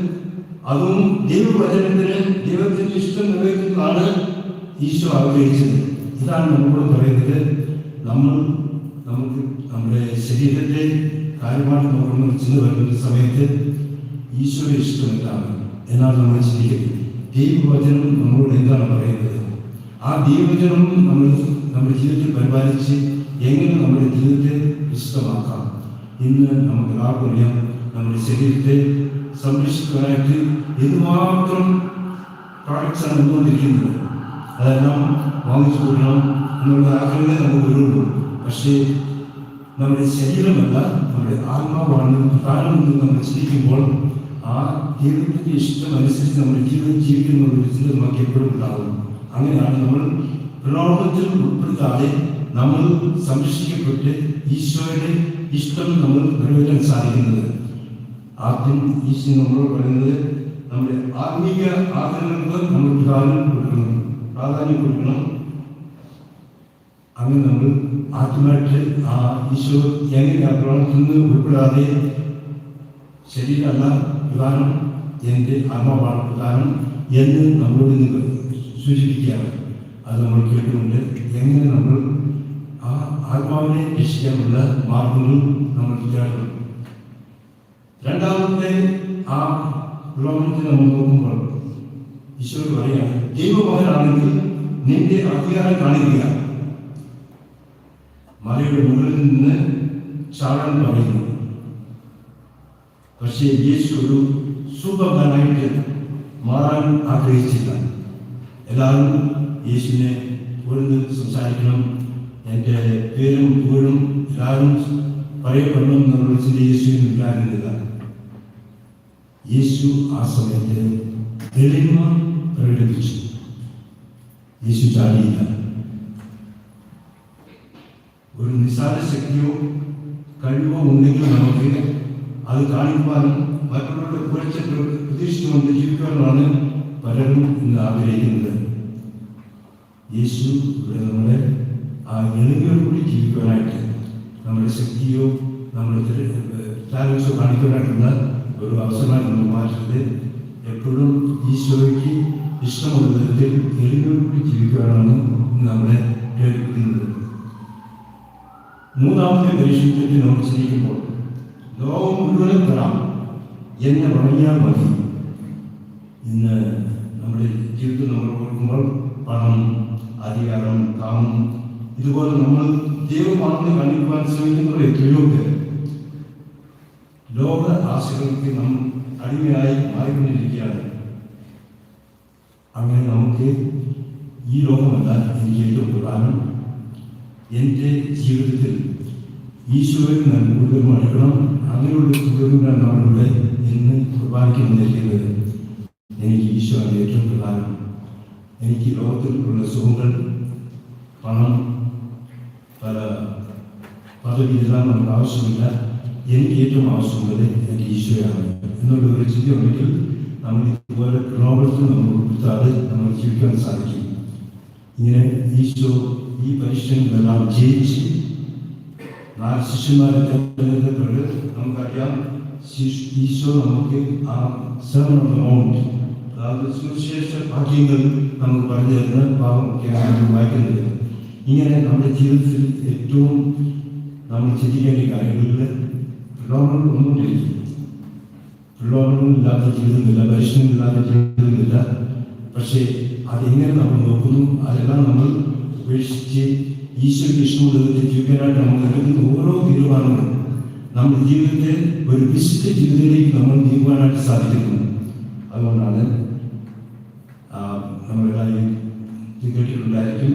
അതും ദൈവവചനത്തിന് ദൈവത്തിന്റെ ഇഷ്ടം നിറവേറ്റുന്നതാണ് ഈശോ ആഗ്രഹിച്ചത്. ഇതാണ് നമ്മളോട് പറയുന്നത്. നമുക്ക് നമ്മുടെ ശരീരത്തെ കാര്യമായിട്ട് നോക്കുന്ന ചെന്ന് വരുന്ന സമയത്ത് ഈശോയുടെ ഇഷ്ടം എന്താണ് എന്നാണ് നമ്മൾ ചിന്തിക്കുന്നത്. ദൈവവചനം നമ്മളോട് എന്താണ് പറയുന്നത്? ആ ദൈവവചനം നമ്മൾ നമ്മുടെ ജീവിതത്തിൽ പരിപാലിച്ച് എങ്ങനെ നമ്മുടെ ജീവിതത്തെ വിശുദ്ധമാക്കാം. ഇന്ന് നമുക്ക് എല്ലാവർക്കും അറിയാം, നമ്മുടെ ശരീരത്തെ സംരക്ഷിക്കാനായിട്ട് എന്തുമാത്രം പ്രോഡക്ട്സാണ് വന്നുകൊണ്ടിരിക്കുന്നത്. അതെല്ലാം വാങ്ങിച്ചു കൊടുക്കണം എന്നുള്ള ആഗ്രഹമേ നമുക്ക് വരുള്ളൂ. പക്ഷേ നമ്മുടെ ശരീരമല്ല, നമ്മുടെ ആത്മാവാണ് പ്രധാനമെന്ന് നമ്മൾ ചിന്തിക്കുമ്പോൾ ആ ദൈവത്തിന്റെ ഇഷ്ടം അനുസരിച്ച് നമ്മുടെ ജീവിതം ജീവിക്കുന്ന ഒരു ചിന്ത നമുക്ക് എപ്പോഴും ഉണ്ടാകും. അങ്ങനെയാണ് നമ്മൾ പ്രലോഭനത്തിൽ ഉൾപ്പെടുത്താതെ നമ്മൾ സംരക്ഷിക്കപ്പെട്ട് ഈശോയുടെ ഇഷ്ടം നമ്മൾ നിറവേറ്റാൻ സാധിക്കുന്നത്. ആദ്യം ഈശോ നമ്മളോട് പറയുന്നത് നമ്മുടെ ആത്മീയ ആഗ്രഹങ്ങൾക്ക് നമ്മൾ പ്രാധാന്യം കൊടുക്കണം. അങ്ങനെ നമ്മൾ ആദ്യമായിട്ട് ആ ഈശോ എങ്ങനെ ആ പ്രവർത്തനത്തിൽ നിന്ന് ഉൾപ്പെടാതെ ശരീരമല്ല പ്രധാനം, എൻ്റെ ആത്മാവാണ് പ്രധാനം എന്ന് നമ്മളോട് നിങ്ങൾ സൂചിപ്പിക്കുകയാണ്. അത് നമ്മൾ കേട്ടുകൊണ്ട് എങ്ങനെ നമ്മൾ ആ ആത്മാവിനെ രക്ഷിക്കാനുള്ള മാർഗങ്ങൾ നമ്മൾ വിചാരിക്കണം. രണ്ടാമത്തെ ആ പ്രലോഭനത്തിൽ നമ്മൾ നോക്കുമ്പോൾ ഈശോ പറയുകയാണ്, ദൈവമകനാണെങ്കിൽ നിന്റെ അധികാരം കാണിക്കുക. മലയുടെ മുകളിൽ നിന്ന് ചാടാൻ പറയുന്നു. പക്ഷേ യേശു ഒരു സൂപ്പർമാനായിട്ട് മാറാൻ ആഗ്രഹിച്ചില്ല. എല്ലാവരും യേശുവിനെ പുകഴ്ന്ന് സംസാരിക്കണം, എൻ്റെ പേരും പുകഴും എല്ലാവരും പറയപ്പെടണം എന്നുള്ള ചിന്ത യേശുവിന് ഉണ്ടായിരുന്നില്ല. യേശു ആ സമയത്ത് എളിമ പ്രകടിപ്പിച്ചു. യേശു ചാടിയില്ല. ഒരു നിസ്സാര ശക്തിയോ കഴിവോ ഉണ്ടെങ്കിൽ നമുക്ക് അത് കാണിക്കുവാനും മറ്റുള്ളവരുടെ പുകഴ്ച പ്രതീക്ഷിച്ചുകൊണ്ട് ജീവിക്കാനുമാണ് പലരും ഇന്ന് ആഗ്രഹിക്കുന്നത്. യേശു ഇവിടെ നമ്മളെ ആ എളിമയോടുകൂടി ജീവിക്കാനായിട്ട് നമ്മുടെ ശക്തിയോ നമ്മുടെ ടാലൻസോ കാണിക്കാനായിട്ടുള്ള ഒരു അവസരമായി നമ്മൾ മാറ്റുന്നത് എപ്പോഴും ഈശോയ്ക്ക് ഇഷ്ടമുള്ള വിധത്തിൽ എളിമയോടുകൂടി ജീവിക്കാനാണ് നമ്മളെ പ്രേരിപ്പിക്കുന്നത്. മൂന്നാമത്തെ പരീക്ഷണത്തിൽ നമ്മൾ ചിന്തിക്കുമ്പോൾ ലോകം മുഴുവനും തരാം, എന്നെ വണങ്ങിയാൽ മതി. ഇന്ന് നമ്മുടെ ജീവിതത്തിൽ നമ്മൾ ഓർക്കുമ്പോൾ പണം, അധികാരം, കാമം, ഇതുപോലെ നമ്മൾ ദൈവമാണെന്ന് കാണിക്കുവാൻ ശ്രമിക്കുന്നവർ എത്രയോ പേർ ലോക ആശകൾക്ക് നാം അടിമയായി മാറിക്കൊണ്ടിരിക്കുകയാണ്. അങ്ങനെ നമുക്ക് ഈ ലോകമല്ല എനിക്ക് ഏറ്റവും പ്രധാനം, എൻ്റെ ജീവിതത്തിൽ ഈശോയെ ഞാൻ കൂടുതൽ മടക്കണം. അങ്ങനെയുള്ള കൂടുതൽ നമ്മളുടെ ഇന്ന് കുർബാനയ്ക്ക് വന്നിരിക്കുന്നത്. എനിക്ക് ഈശോയാണ് ഏറ്റവും പ്രധാനം. എനിക്ക് ലോകത്തിലുള്ള സുഖങ്ങൾ പണം, പല പദവിയെല്ലാം നമുക്ക് ആവശ്യമില്ല. എനിക്ക് ഏറ്റവും ആവശ്യമുള്ളത് എൻ്റെ ഈശോയാണ് എന്നുള്ള ഒരു ചിന്ത ഉണ്ടെങ്കിൽ നമ്മൾ ഇതുപോലെ പ്രണോപത്തിൽ നമ്മൾ ഉൾപ്പെടുത്താതെ നമ്മൾ ജീവിക്കാൻ സാധിക്കും. ഇങ്ങനെ ഈശോ ഈ പരീക്ഷകളെല്ലാം ജയിച്ച് 4 ശിഷ്യന്മാരെ തെരഞ്ഞെടുത്തപ്പോൾ നമുക്കറിയാം, ഈശോ നമുക്ക് ആ സെർമൺ ഓൺ ദ മൗണ്ട്, അതായത് സുവിശേഷ വാക്യങ്ങൾ നമുക്ക് പറഞ്ഞു തരുന്ന ഭാഗമൊക്കെയാണ് വായിക്കുന്നത്. ഇങ്ങനെ നമ്മുടെ ജീവിതത്തിൽ ഏറ്റവും നമ്മൾ ചിന്തിക്കേണ്ട കാര്യങ്ങളിൽ പ്രലോഭനം ഒന്നുമില്ല. പ്രലോഭനമില്ലാത്ത ജീവിതമില്ല, പരിശ്രമമില്ലാത്ത ജീവിതമില്ല. പക്ഷേ അതെങ്ങനെ നമ്മൾ നോക്കുന്നു, അതെല്ലാം നമ്മൾ ഉപേക്ഷിച്ച് ഈശോയ്ക്ക് ഇഷ്ടമുള്ളതിൽ ജീവിക്കാനായിട്ട് നമ്മൾ എടുക്കുന്ന ഓരോ തീരുമാനങ്ങളും നമ്മുടെ ജീവിതത്തെ ഒരു വിശുദ്ധ ജീവിതത്തിലേക്ക് നമ്മൾ നീങ്ങുവാനായിട്ട് സാധിക്കുന്നു. അതുകൊണ്ടാണ് നമ്മളെല്ലാവരും കേട്ടിട്ടുണ്ടായിരിക്കും,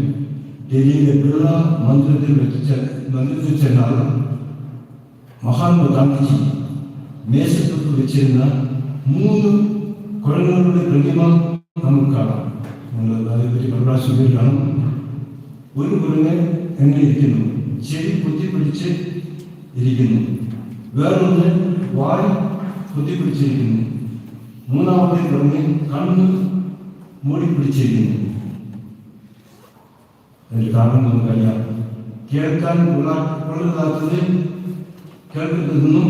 ഡൽഹിയിലെ ബിർള മന്ദിരത്തിൽ ചെന്നാൽ മഹാത്മാഗാന്ധിജി മേശപ്പുറത്ത് വെച്ചിരുന്ന 3 കുരങ്ങുകളുടെ പ്രതിമ നമുക്ക് കാണാം. നമ്മൾ അതേപറ്റി പ്രകാശം കാണും. ഒരു കുരങ്ങ് എങ്ങനെ ഇരിക്കുന്നു, ചെവി കുത്തിപ്പിടിച്ച് ഇരിക്കുന്നു. വേറൊന്ന് വായ് കുത്തിപ്പിടിച്ചിരിക്കുന്നു. മൂന്നാമത്തെ കുരങ്ങ് കണ്ണ് മൂടിപ്പിടിച്ചിരിക്കുന്നു. അതിന്റെ കാരണം നമുക്കറിയാം. കേൾക്കാൻ കൊള്ളരുതാത്തത് കേൾക്കുന്നതെന്നും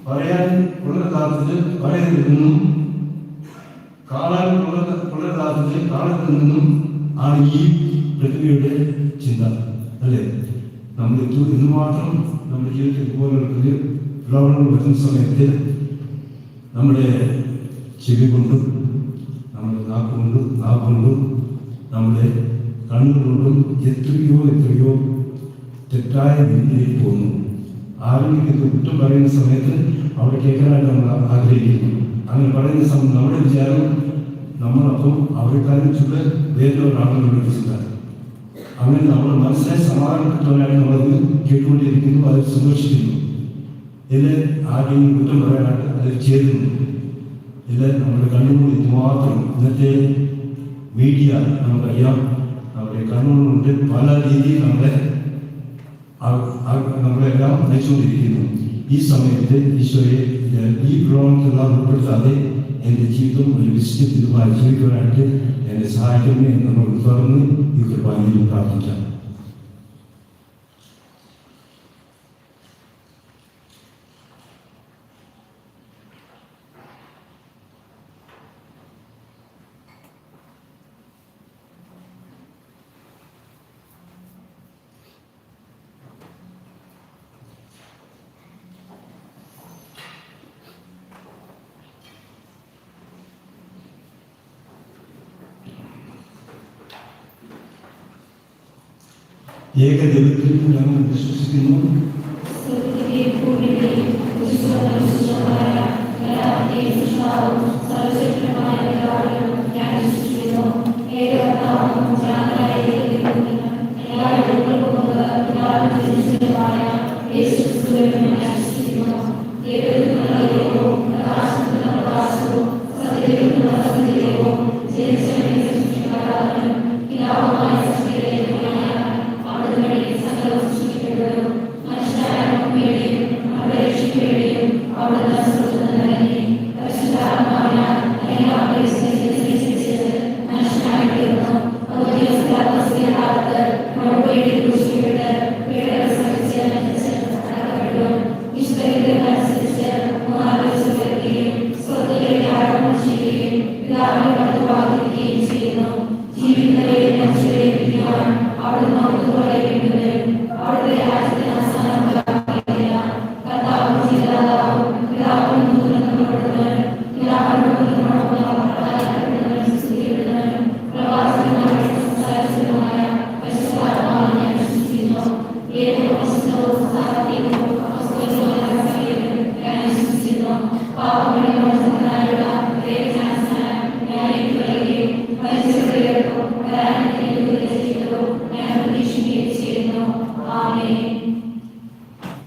പറയാൻ കൊള്ളരുതാത്തത് പറയുന്നതെന്നും കാണാൻ കൊള്ളരുതാത്തത് കാണരുതെന്നും ആണ് ഈ പ്രതിമയുടെ ചിന്ത, അല്ലേ? നമ്മൾ ഇതുമാത്രം നമ്മുടെ ജീവിതത്തിൽ ഇതുപോലുള്ള പ്രലോഭനങ്ങൾ വരുന്ന സമയത്ത് നമ്മുടെ ചെവി കൊണ്ടും നമ്മുടെ നാക്കുകൊണ്ടും നമ്മുടെ കണ്ണുകൊണ്ടും എത്രയോ തെറ്റായ രീതിയിലേക്ക് പോകുന്നു. ആരെങ്കിലും കുറ്റം പറയുന്ന സമയത്ത് അവിടെ കേൾക്കാനായിട്ട് നമ്മൾ ആഗ്രഹിക്കുന്നു. അങ്ങനെ പറയുന്ന സമയം നമ്മുടെ വിചാരം നമ്മളപ്പം അവരെക്കാരും ചുള്ള വേറൊരാളെന്ന് വിളിച്ചിട്ടുണ്ട്. അങ്ങനെ നമ്മുടെ മനസ്സിനെ സമാധാനപ്പെട്ടവരായിട്ട് നമ്മളത് കേട്ടുകൊണ്ടിരിക്കുന്നു, അതിൽ സന്തോഷിക്കുന്നു. ഇത് ആരെങ്കിലും കുറ്റം പറയാനായിട്ട് അതിൽ ചേരുന്നു. ഇത് നമ്മുടെ കണ്ണുകൊണ്ട് മാത്രം ഇന്നത്തെ മീഡിയ നമുക്കറിയാം, നമ്മുടെ കണ്ണുകൊണ്ട് പല രീതിയിൽ നമ്മളെല്ലാം നയിച്ചുകൊണ്ടിരിക്കുന്നു. ഈ സമയത്ത് ഈശോയെ ഈ പ്രലോഭനത്തെല്ലാം ഉൾപ്പെടുത്താതെ എൻ്റെ ജീവിതം ഒരു വിശുദ്ധ തീരുമാനം ജീവിക്കുവാനായിട്ട് എന്നെ സഹായിക്കണമേ എന്ന് നമ്മൾ തുറന്ന് ഈ കുർബാനയിൽ പ്രാർത്ഥിക്കാം. ഏകദൈവത്തിൽ ഞങ്ങൾ വിശ്വസിക്കുന്നു.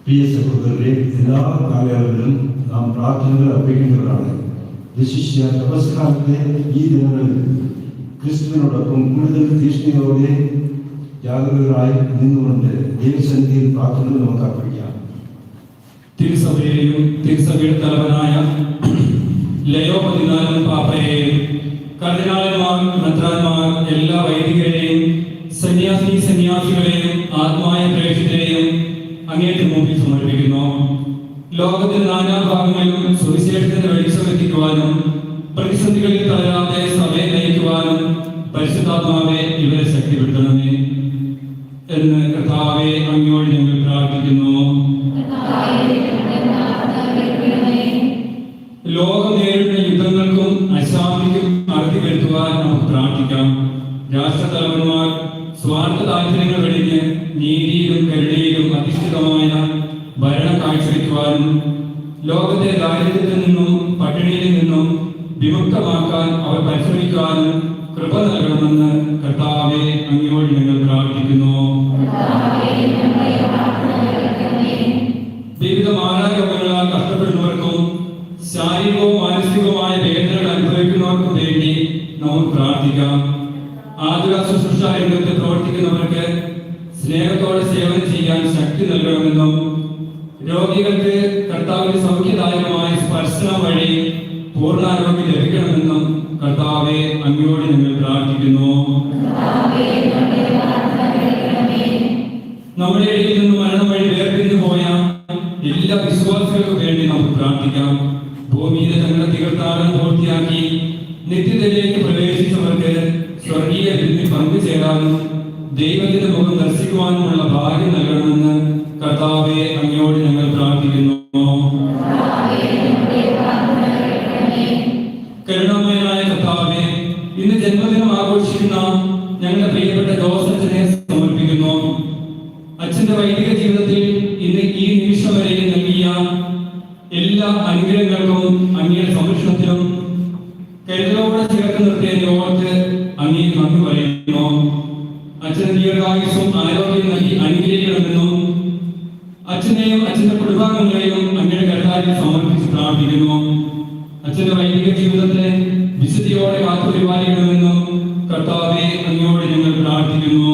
പ്രിയ സഹോദരരെ, എല്ലാ കാലയളവിലും നാം പ്രാർത്ഥനകൾ അർപ്പിക്കുന്നവരാണ്. വിശിഷ്യ തപസ്കാലത്തെ ഈ ദിനങ്ങളിൽ ക്രിസ്തുവിനോടൊപ്പം കൂടുതൽ തീഷ്ണതയോടെ ജാഗരൂകരായി നിന്നുകൊണ്ട് ദൈവസന്നിധിയിൽ പ്രാർത്ഥന നമുക്ക് അർപ്പിക്കാം. തിരുസഭയെയും തിരുസഭയുടെ തലവനായ ലയോ 14 പാപ്പയെയും കർദിനാളന്മാർ, മെത്രാന്മാർ, എല്ലാ വൈദികരെയും സന്യാസികളെയും ആത്മായ പ്രേക്ഷിതരെയും അങ്ങേക്ക് മുമ്പിൽ സമർപ്പിക്കുന്നു. ലോകത്തിന്റെ നാനാഭാഗങ്ങളിലും സുവിശേഷത്തിന്റെ വെളിച്ചമെത്തിക്കുവാനും പ്രതിസന്ധികളിൽ തളരാതെ സഭയെ നയിക്കുവാനും പരിശുദ്ധാത്മാവെ ഇവരെ ശക്തിപ്പെടുത്തണമേ എന്ന് കർത്താവെ അങ്ങയോട് ഞങ്ങൾ പ്രാർത്ഥിക്കുന്നു. ലോകം നേരിടുന്ന യുദ്ധങ്ങൾക്കും അശാന്തിക്കും അറുതി വരുത്തുവാൻ നമുക്ക് പ്രാർത്ഥിക്കാം. രാഷ്ട്രതലവന്മാർ സ്വാർത്ഥ താല്പര്യങ്ങൾ വെടിഞ്ഞ് നീതിയിലും കരുണയിലും അധിഷ്ഠിതമായ ഭരണം കാഴ്ചവെക്കുവാനും ലോകത്തെ ദാരിദ്ര്യത്തിൽ നിന്നും പട്ടിണിയിൽ നിന്നും വിമുക്തമാക്കാൻ അവർ പരിശ്രമിക്കാനും കൃപ നൽകണമെന്ന് കർത്താവെ അങ്ങയോട് ഞങ്ങൾ പ്രാർത്ഥിക്കുന്നു. വിവിധ മാറാരോഗങ്ങളാൽ കഷ്ടപ്പെടുന്നവർക്കും ശാരീരികവും മാനസികവുമായ വേദനകൾ അനുഭവിക്കുന്നവർക്കും വേണ്ടി നമുക്ക് പ്രാർത്ഥിക്കാം. ആതുര ശുശ്രൂഷ രംഗത്ത് പ്രവർത്തിക്കുന്നവർക്ക് സ്നേഹത്തോടെ സേവനം ചെയ്യാൻ ശക്തി നൽകണമെന്നും രോഗികൾക്ക് കർത്താവിന്റെ സൗഖ്യദായകമായ സ്പർശനം വഴി പൂർണ്ണാരോഗ്യം ലഭിക്കണമെന്നും കർത്താവെ അങ്ങയോട് ഞങ്ങൾ പ്രാർത്ഥിക്കുന്നു. നമ്മുടെ ഇടയിൽ നിന്ന് മരണം വഴി വേർപിരിഞ്ഞു പോയ എല്ലാ വിശ്വാസികൾക്കും വേണ്ടി നമുക്ക് പ്രാർത്ഥിക്കാം. ഭൂമിയിലെ തങ്ങളുടെ തീർത്ഥാടനം പൂർത്തിയാക്കി നിത്യതയിലേക്ക് പ്രവേശിച്ചവർക്ക് സ്വർഗീയ വിരുന്നിൽ പങ്കുചേരാനും ദൈവത്തിന്റെ മുഖം ദർശിക്കുവാനുമുള്ള ഭാഗ്യം നൽകണമെന്ന് കർത്താവെ അങ്ങയോട് ഞങ്ങൾ പ്രാർത്ഥിക്കുന്നു. കരുണാമയനായ കർത്താവെ, ഇന്ന് ജന്മദിനം ആഘോഷിക്കുന്ന ഞങ്ങളുടെ പ്രിയപ്പെട്ട ജോസഫിനെ സമർപ്പിക്കുന്നു. അച്ഛന്റെ വൈദിക ജീവിതത്തിൽ ഇന്ന് ഈ നിമിഷം വരെ നൽകിയ എല്ലാ അനുഗ്രഹങ്ങൾക്കും അങ്ങയുടെ സംരക്ഷണത്തിനും കരുതലോടെ ചേർത്ത് നിർത്തിയതിനെ ഓർത്ത് അങ്ങേ നന്ദി പറയുന്നു. അച്ഛന് ദീർഘായുസ്സും ആരോഗ്യം നൽകി അനുഗ്രഹിക്കണമെന്നും അച്ഛനെയും അച്ഛന്റെ കുടുംബാംഗങ്ങളെയും അങ്ങയുടെ കർത്താവിൽ സമർപ്പിച്ച് പ്രാർത്ഥിക്കുന്നു. അച്ഛന്റെ വൈദിക ജീവിതത്തെ വിശുദ്ധിയോടെ കാത്തുപരിപാലിക്കണമെന്നും കർത്താവെ അങ്ങയോട് ഞങ്ങൾ പ്രാർത്ഥിക്കുന്നു.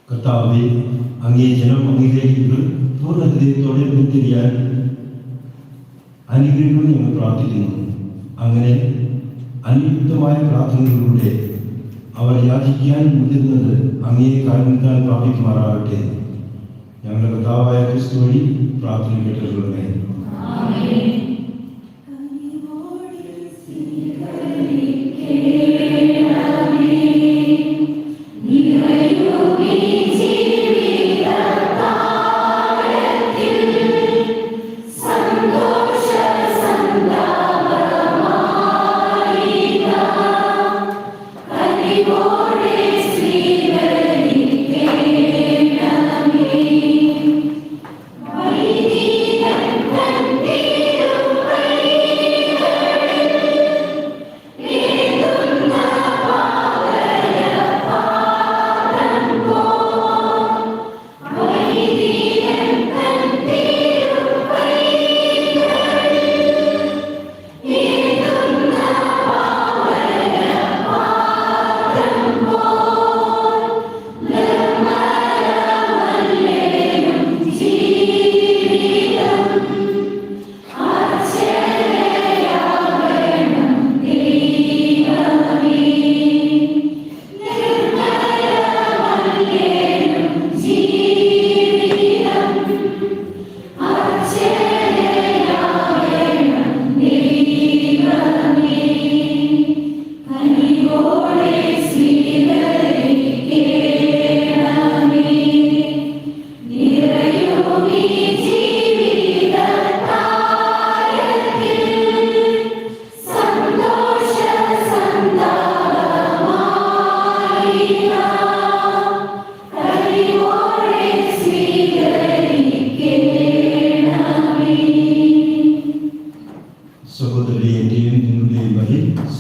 കർത്താവെ, അങ്ങേ ജനം അങ്ങയിലേക്ക് പൂർണ്ണ ഹൃദയത്തോടെ പിന്തിരിയാൻ അനുഗ്രഹിക്കണമെന്ന് ഞങ്ങൾ പ്രാർത്ഥിക്കുന്നു. അങ്ങനെ അനുയുക്തമായ പ്രാർത്ഥനകളിലൂടെ അവർ യാചിക്കാൻ മുതിർന്നത് അങ്ങേ കാരണത്താൽ പ്രാപിക്കുമാറാകട്ടെ. ഞങ്ങളുടെ കർത്താവായ ക്രിസ്തു വഴി പ്രാർത്ഥന കേട്ടിട്ടുള്ളവരെ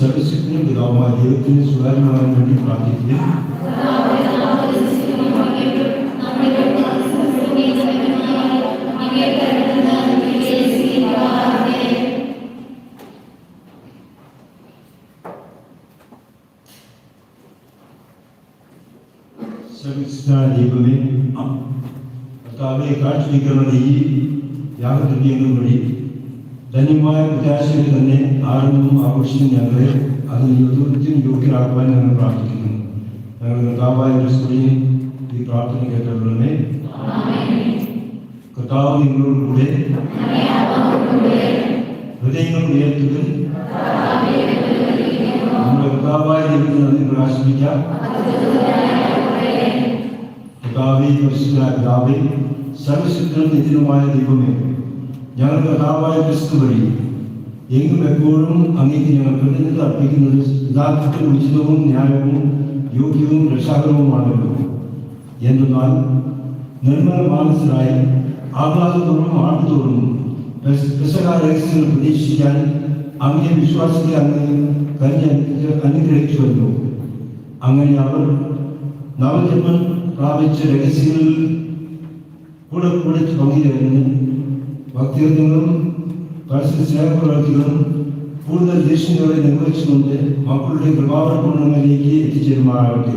സർവശക്തനും പിതാവുമായ ദൈവത്തിന് സുതാര്യമാകാൻ വേണ്ടി പ്രാർത്ഥിക്കുന്നു. ദൈവമേ, കർത്താവെ, കാഴ്ചവെക്കുന്ന ഈ യാഗദ്രവ്യങ്ങൾ വഴി ധന്യമായ പ്രത്യാശയിൽ തന്നെ ആരംഭവും ആഘോഷിക്കും ഞങ്ങളെ അതിന് യോഗ്യത്തിനും യോഗ്യരാക്കുവാൻ ഞങ്ങൾ പ്രാർത്ഥിക്കുന്നു. ഞങ്ങൾ കർത്താവായ ക്രിസ്തുവിനെ ഈ പ്രാർത്ഥന കേട്ടവരുമേ. കർത്താവ് നിങ്ങളോടുകൂടെ ഹൃദയങ്ങൾ ഉയർത്തുകയും നമ്മുടെ കർത്താവായ ദൈവത്തിന് നന്ദി പ്രകാശിപ്പിക്കാം. കർത്താവേ, പരിശുദ്ധനായ പിതാവേ, സർവശക്തനും നിത്യനുമായ ദൈവമേ, ഞങ്ങൾ കർത്താവായ ക്രിസ്തു വഴി എങ്ങും എപ്പോഴും അങ്ങേക്ക് ഞങ്ങൾ കൃതജ്ഞത അർപ്പിക്കുന്നത് യഥാർത്ഥത്തിൽ ഉചിതവും ന്യായവും യോഗ്യവും രക്ഷാകരവുമാണല്ലോ. എന്നാൽ നിർമ്മല മാനസരായി ആഹ്ലാദത്തോടും ആട്ടത്തോടും പെസഹ രഹസ്യങ്ങൾ പ്രതീക്ഷിക്കാൻ അങ്ങേ വിശ്വാസത്തെ അങ്ങ് അനുഗ്രഹിച്ചുവല്ലോ. അങ്ങനെ അവർ നവജന്മം പ്രാപിച്ച രഹസ്യങ്ങളിൽ കൂടെ പങ്കുചേർന്ന് ഭക്തികളും പരസ്പര സ്നേഹപ്രവർത്തികളും കൂടുതൽ ദേഷ്യങ്ങളെ നിർവഹിച്ചുകൊണ്ട് മക്കളുടെ കൃപാവർപ്പണങ്ങളിലേക്ക് എത്തിച്ചേരുമാറാകട്ടെ.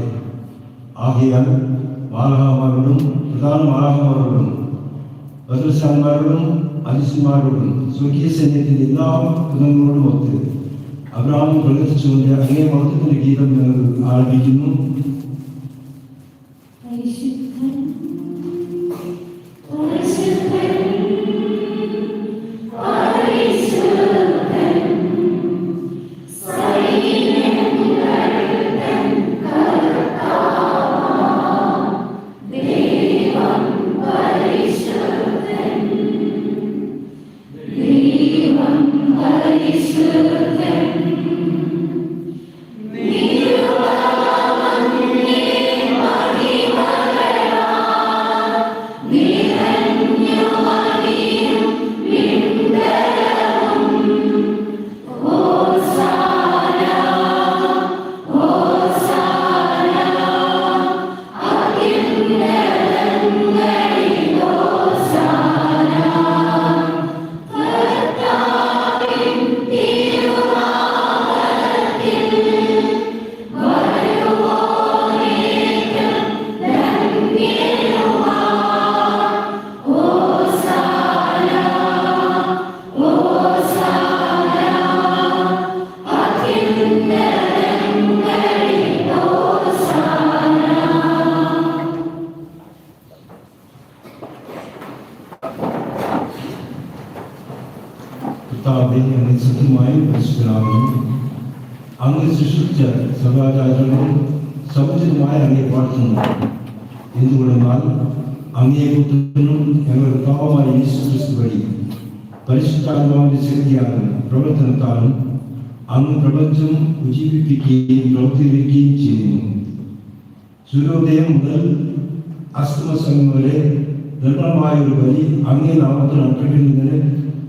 ആകയാൽ മാലാഖമാരോടും പ്രധാന മാലാഖമാരോടും ഭദ്രസ്ഥാന്മാരോടും അതിശന്മാരോടും സ്വർഗീയ സൈന്യത്തിന്റെ എല്ലാ പദങ്ങളോടും ഒത്ത് അബ്രഹാം പ്രകടിച്ചുകൊണ്ട് അങ്ങേ മഹത്വത്തിന്റെ ഗീതം ഞങ്ങൾ ആരംഭിക്കുന്നു. അങ്ങ് സത്യമായും പരിശുദ്ധനാകുന്നു. അങ്ങ് സൃഷ്ടിച്ച സദാചാരങ്ങളും സമുചിതമായ അങ്ങേ പാടുന്നു. എന്തുകൊണ്ടെന്നാൽ അങ്ങേ പുത്രനും ഞങ്ങളുടെ പാവമായ യേശു ക്രിസ്തു വഴി പരിശുദ്ധാത്മാവിന്റെ ശക്തിയാകും പ്രവർത്തനത്താലും അങ്ങ് പ്രപഞ്ചം ഉജ്ജീവിപ്പിക്കുകയും പ്രവർത്തിക്കുകയും ചെയ്യുന്നു. സൂര്യോദയം മുതൽ അസ്തമസം വരെ നിർമ്മലമായ ഒരു ബലി അങ്ങേ നാമത്തിൽ അർപ്പിക്കുന്നതിന്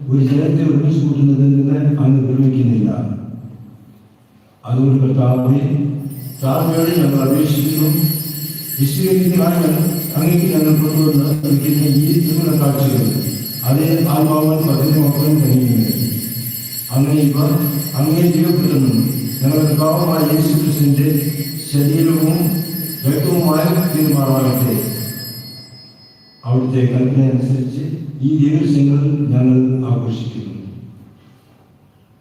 ഒരു ജനത്തെ ഒരുമിച്ച് കൂട്ടുന്നതിൽ നിന്ന് അങ്ങ് വിരമിക്കുന്നില്ല. അതുകൊണ്ട് കർത്താവേ, താഴ്മയോടെ ഞങ്ങൾ അപേക്ഷിക്കുന്നു. വിശ്വസിക്കുന്നതിനായി അങ്ങേക്ക് ഞങ്ങൾ കൊണ്ടുവന്ന് ഇരിക്കുന്ന ഈ തിരുമല കാഴ്ചകൾ അതേ ആത്മാവാൻ പദ്ധതി മക്കളും കഴിയുന്നത് അങ്ങനെ ഇവ അങ്ങേ ജീവപ്പെടുന്നു. ഞങ്ങളുടെ പാവമായ യേശു ക്രിസ്തുവിന്റെ ശരീരവും രക്തവുമായ തീരുമാനമാകട്ടെ. അവിടുത്തെ കൽപ്പന അനുസരിച്ച് ഈ ദിവസങ്ങൾ ഞങ്ങൾ ആഘോഷിക്കുന്നു.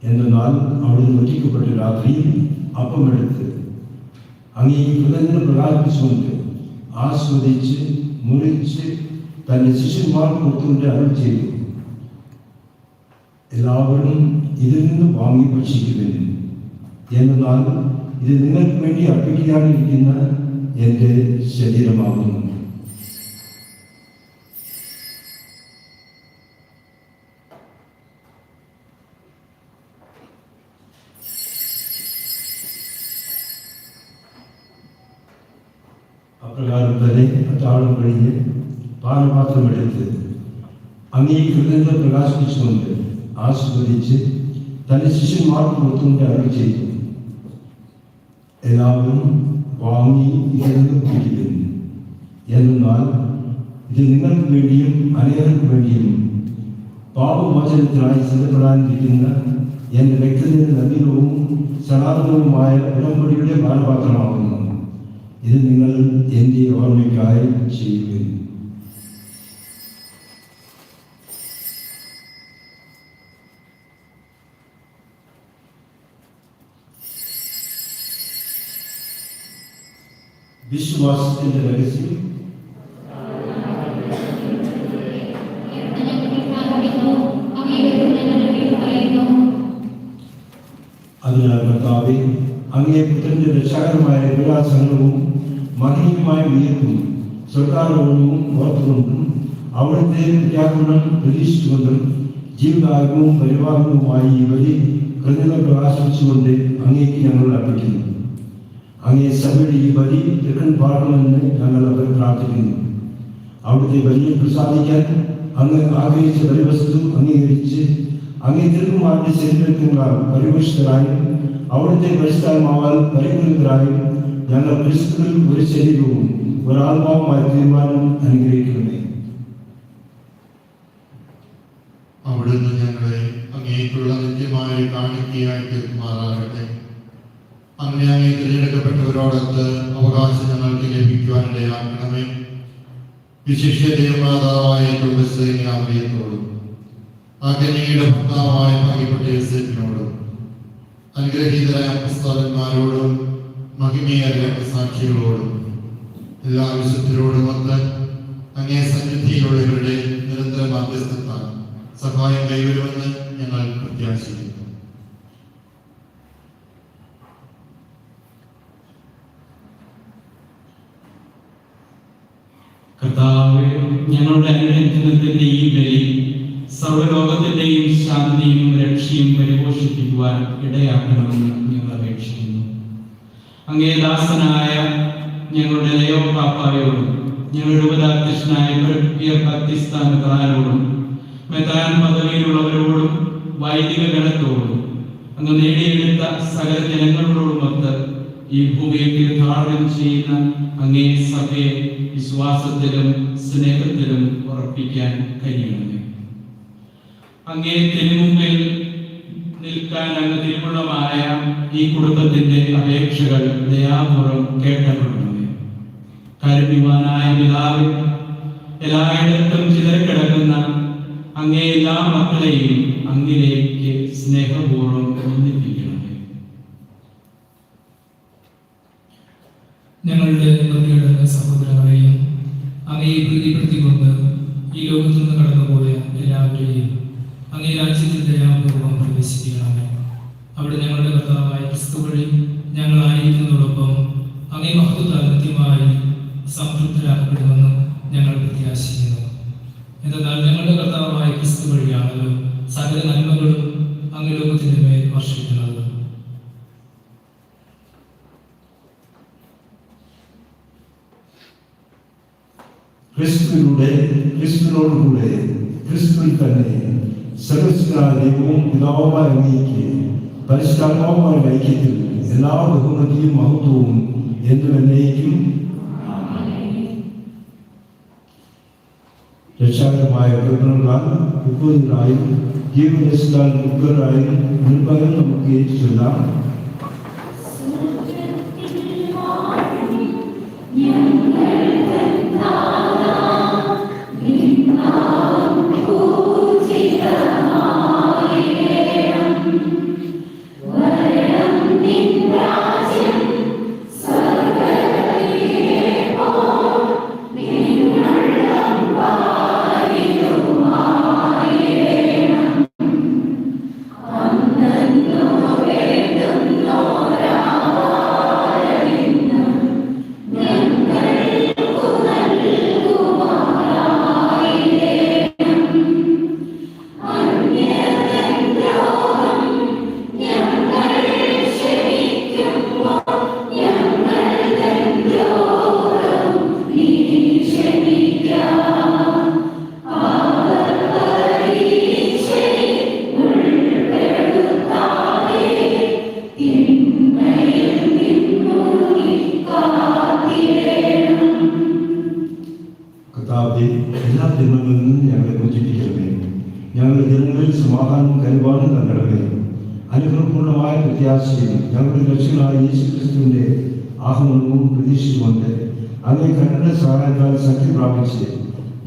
എന്നാൽ അവിടുന്ന് ഒറ്റിക്കപ്പെട്ട രാത്രിയിൽ അപ്പമെടുത്ത് അങ്ങേ കൃതജ്ഞത പ്രകാശിപ്പിച്ചുകൊണ്ട് ആസ്വദിച്ച് മുറിച്ച് തന്റെ ശിഷ്യന്മാർക്ക് കൊടുത്തുകൊണ്ട് അരുൾ ചെയ്തു, എല്ലാവരും ഇതിൽ നിന്ന് വാങ്ങി ഭക്ഷിക്കുവിൻ. എന്നാൽ ഇത് നിങ്ങൾക്ക് വേണ്ടി അർപ്പിക്കാനിരിക്കുന്ന എൻ്റെ ശരീരമാകുന്നു. അപ്രകാരം തന്നെ അത്താഴം കഴിഞ്ഞ് പാനപാത്രമെടുത്ത് അങ്ങേ കൃതജ്ഞത പ്രകാശിപ്പിച്ചുകൊണ്ട് ആസ്വദിച്ച് തന്റെ ശിഷ്യന്മാർക്ക് കൊടുത്തുകൊണ്ട് അരുൾ ചെയ്തു, എല്ലാവരും വാങ്ങി ഇതെന്ന് കുടിക്കുന്നു. എന്നാൽ ഇത് നിങ്ങൾക്ക് വേണ്ടിയും അനേകർക്ക് വേണ്ടിയും പാപമോചനത്തിനായി സിദ്ധപ്പെടാനിരിക്കുന്ന എൻ്റെ വ്യക്തിഗത നവീനവും സനാതനവുമായ ഉടമ്പടിയുടെ പാനപാത്രമാകുന്നു. ഇത് നിങ്ങൾ എൻ്റെ ഓർമ്മയ്ക്കായി ചെയ്യുന്നു. വിശ്വാസത്തിന്റെ രഹസ്യം. അതിനാൽ കർത്താവേ, അങ്ങേ പുത്രന്റെ രക്ഷാകരമായ വിലാസങ്ങളും മഹിമയുമായ ഉയർപ്പും സ്വർഗാരോഹണവും ഓർത്തുകൊണ്ടും അവിടുത്തെ പ്രത്യാഗമനം പ്രതീക്ഷിച്ചുകൊണ്ടും ജീവദായകവും പരിപാലനവുമായി ഈ ബലി കൃതജ്ഞത പ്രകാശിച്ചുകൊണ്ട് അങ്ങേക്ക് ഞങ്ങൾ അർപ്പിക്കുന്നു. അങ്ങേ സഭയുടെ ഈ ബലി തെക്കൻ പാടണമെന്ന് ഞങ്ങൾ അവർ പ്രാർത്ഥിക്കുന്നു. അവിടുത്തെ ബലിയെ പ്രസാദിക്കാൻ അങ്ങ് ആഗ്രഹിച്ച ബലിവസ്തു അംഗീകരിച്ച് അങ്ങേ തിരുക്കുമാരുടെ ശരീരത്തിനാൽ പരിപോഷിതരായും അവിടുത്തെ പരിശുദ്ധാത്മാവാൽ പരിപൂരിതരായും ഞങ്ങൾ ക്രിസ്തുവിൽ ഒരു ശരീരവും ഒരാത്മാവുമായ തീരുമാനം അനുഗ്രഹിക്കണമേ. അവിടുന്ന് ഞങ്ങളെ അങ്ങേക്കുള്ള നിത്യമായ കാണിക്കയായി തീർമാറാകട്ടെ. അങ്ങേ തിരഞ്ഞെടുക്കപ്പെട്ടവരോടൊത്ത് അവകാശം ഞങ്ങൾക്ക് ലഭിക്കുവാനിടയാക്കണമേ. വിശിഷ്യ ദേവമാതാവായ തുളസിയോടും അഗ്നിയുടെ ഭർത്താവായ ഭാഗ്യപ്പെട്ട യോസേഫിനോടും അനുഗ്രഹീതരായ അപ്പോസ്തലന്മാരോടും മഹിമയേറിയ സാക്ഷികളോടും എല്ലാ വിശുദ്ധരോടും വന്ന് അങ്ങേ സന്നിധിയിലുള്ളവരുടെ നിരന്തര മാധ്യസ്ഥത്താൽ സഹായം കൈവരുമെന്ന് ഞങ്ങൾ പ്രത്യാശിക്കുന്നു. കർത്താവേ, ഞങ്ങളുടെ അനുഗ്രഹത്തിന്റെ ഈ ബലി സർവ്വലോകത്തിന്റെയും ശാന്തിയും രക്ഷയും പരിപോഷിപ്പിക്കുവാൻ ഇടയാക്കണമെന്ന് ഞങ്ങൾ അപേക്ഷിക്കുന്നു. അങ്ങേ ദാസനായ ഞങ്ങളുടെ ലയോ പാപ്പായോടും ഞങ്ങളുടെ ഉപദാധ്യക്ഷനായ ഭക്തിസ്ഥാനക്കാരോടും മെത്രാൻ പദവിയിലുള്ളവരോടും വൈദിക ഗണത്തോടും അങ്ങ് നേടിയെടുത്ത സകല ജനങ്ങളോടുമൊത്ത് ഈ ഭൂമിയിൽ തീർത്ഥാടനം ചെയ്യുന്ന അങ്ങേ സഭയെ വിശ്വാസത്തിലും സ്നേഹത്തിലും ഉറപ്പിക്കാൻ കഴിയണമേ. അങ്ങേ തിരുമുമ്പിൽ നിൽക്കാൻ അങ്ങ് തിരുവുള്ളമായ ഈ കുടുംബത്തിന്റെ അപേക്ഷകൾ ദയാപൂർവം കേട്ടപ്പെടണമേ. കാരുണ്യവാനായ പിതാവേ, എല്ലായിടത്തും ചിതറിക്കിടക്കുന്ന അങ്ങേ എല്ലാ മക്കളെയും അങ്ങിലേക്ക് സ്നേഹപൂർവ്വം ഒന്നിപ്പിക്കണമേ. ഞങ്ങളുടെ ബലിയുടെ സഹോദരങ്ങളെയും അങ്ങയെ പ്രീതിപ്പെടുത്തിക്കൊണ്ട് ഈ ലോകത്തു നിന്ന് കടന്നുപോയ എല്ലാവരെയും അങ്ങേ രാജ്യത്തിൽ ദയാപൂർവ്വം പ്രവേശിപ്പിക്കണമേ. അവിടെ ഞങ്ങളുടെ കർത്താവായ ക്രിസ്തു വഴി ഞങ്ങളായിരിക്കുന്നതോടൊപ്പം അങ്ങേ മഹത്വത്താൽ നിത്യമായി സംതൃപ്തരാക്കപ്പെടുമെന്ന് ഞങ്ങൾ പ്രത്യാശിക്കുന്നു. എന്നാൽ ഞങ്ങളുടെ കർത്താവായ ക്രിസ്തു വഴിയാണല്ലോ സകല നന്മകളും അങ്ങ് ലോകത്തിന്റെ മേൽ വർഷിക്കുന്നത്. ക്രിസ്തുവിനോടുകൂടെ ക്രിസ്തുവിൽ തന്നെ സർവ്വശക്തനായ ദൈവവും പിതാവുമായ അങ്ങേക്ക് പരിശുദ്ധാത്മാവുമായ ഐക്യത്തിൽ എല്ലാ ബഹുമതിയും മഹത്വവും എന്നും എന്നേക്കും രക്ഷാകരമായ കൽപ്പനകളാൽ ഉപകരിതരായും ജീവനശാൽ ഉഗ്രരായും നിർഭയം നമുക്ക് ഏറ്റുചൊല്ലാം. എല്ലാ ജനങ്ങളിൽ നിന്നും ഞങ്ങളെ മോചിപ്പിക്കണമേ. ഞങ്ങളുടെ ജനങ്ങളിൽ സമാധാനം കരുവാനും തരണമേ. അനുഗ്രഹപൂർണമായ പ്രത്യാശയും ഞങ്ങളുടെ രക്ഷകനായ യേശുക്രിസ്തുവിന്റെ ആഹ്ലാദവും പ്രതീക്ഷിച്ചുകൊണ്ട് അങ്ങേ കരുണ സഹായത്താൽ ശക്തി പ്രാപിച്ച്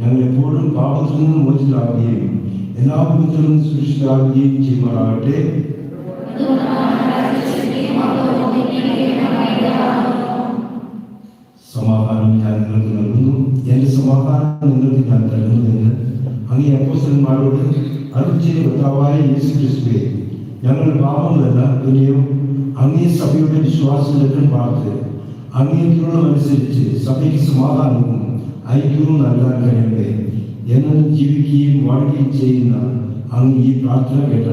ഞങ്ങൾ എപ്പോഴും പാപത്തിൽ നിന്നും മോചിതരാകുകയും എല്ലാ വിധത്തിലും സുരക്ഷിതരാകുകയും ചെയ്യുമാറാകട്ടെ. സമാധാനം ഞാൻ നിങ്ങൾക്ക് നൽകുന്നു, എൻ്റെ സമാധാനം നിങ്ങൾക്ക് ഞാൻ തരുന്നതെന്ന് അങ്ങേ അപ്പോസ്തലന്മാരോട് അരുളി ചെയ്ത കർത്താവായ യേശു ക്രിസ്തുവേ, ഞങ്ങളുടെ പാപങ്ങളല്ല പിന്നെയോ അങ്ങേ സഭയുടെ വിശ്വാസത്തിലേക്കും പാർത്ത് അങ്ങേക്കുള്ളതനുസരിച്ച് സഭയ്ക്ക് സമാധാനവും ഐക്യവും നൽകാൻ കഴിയട്ടെ. എന്നും ജീവിക്കുകയും വാഴുകയും ചെയ്യുന്ന അങ്ങ് ഈ പ്രാർത്ഥന കേട്ടേ.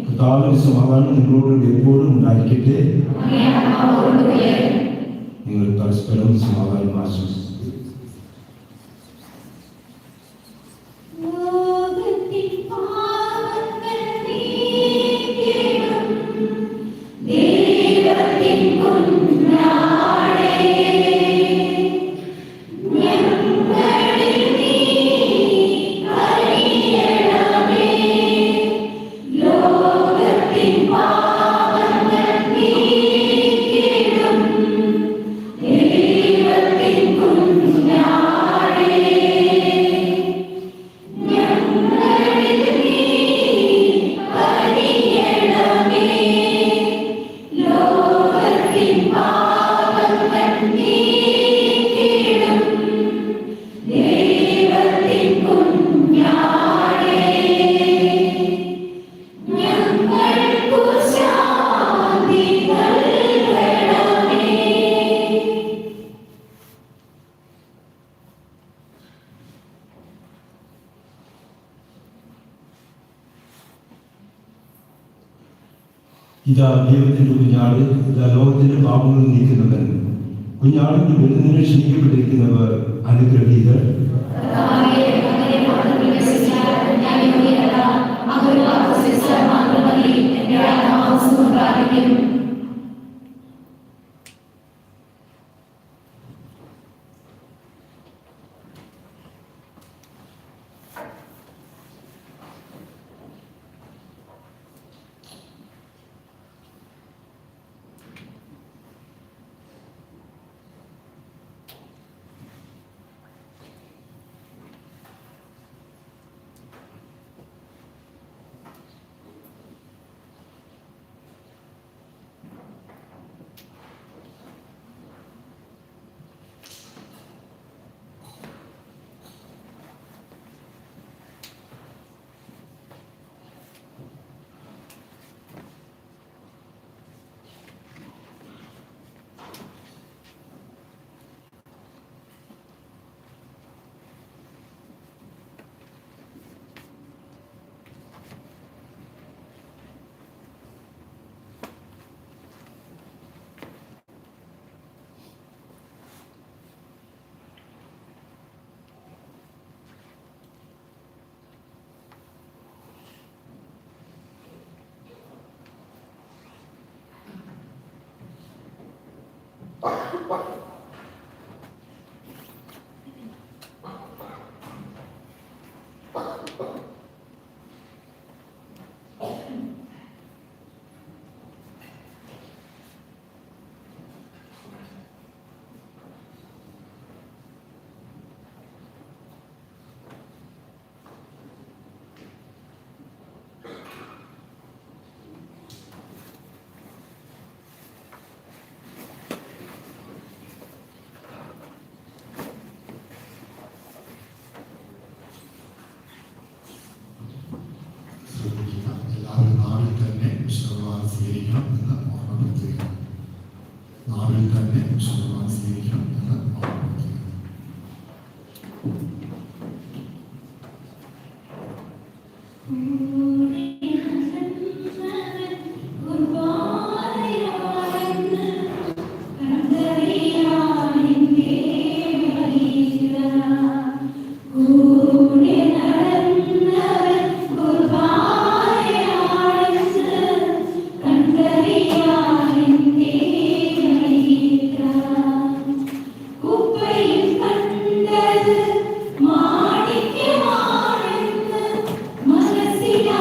കർത്താവിന്റെ സമാധാനം നിങ്ങളോട് എപ്പോഴും ഉണ്ടായിരിക്കട്ടെ. നിങ്ങൾ പരസ്പരം സമാധാനം ആശംസിച്ചു. ഇതാ ദൈവത്തിന്റെ കുഞ്ഞാട്, ഇതാ ലോകത്തിന്റെ പാപങ്ങൾ നീക്കുന്നവൻ. കുഞ്ഞാടിന്റെ വിരുന്നിന് ക്ഷണിക്കപ്പെട്ടിരിക്കുന്നവർ അനുഗ്രഹീതർ. മാണിക്യമാണെന്ന് മനസ്സിലാ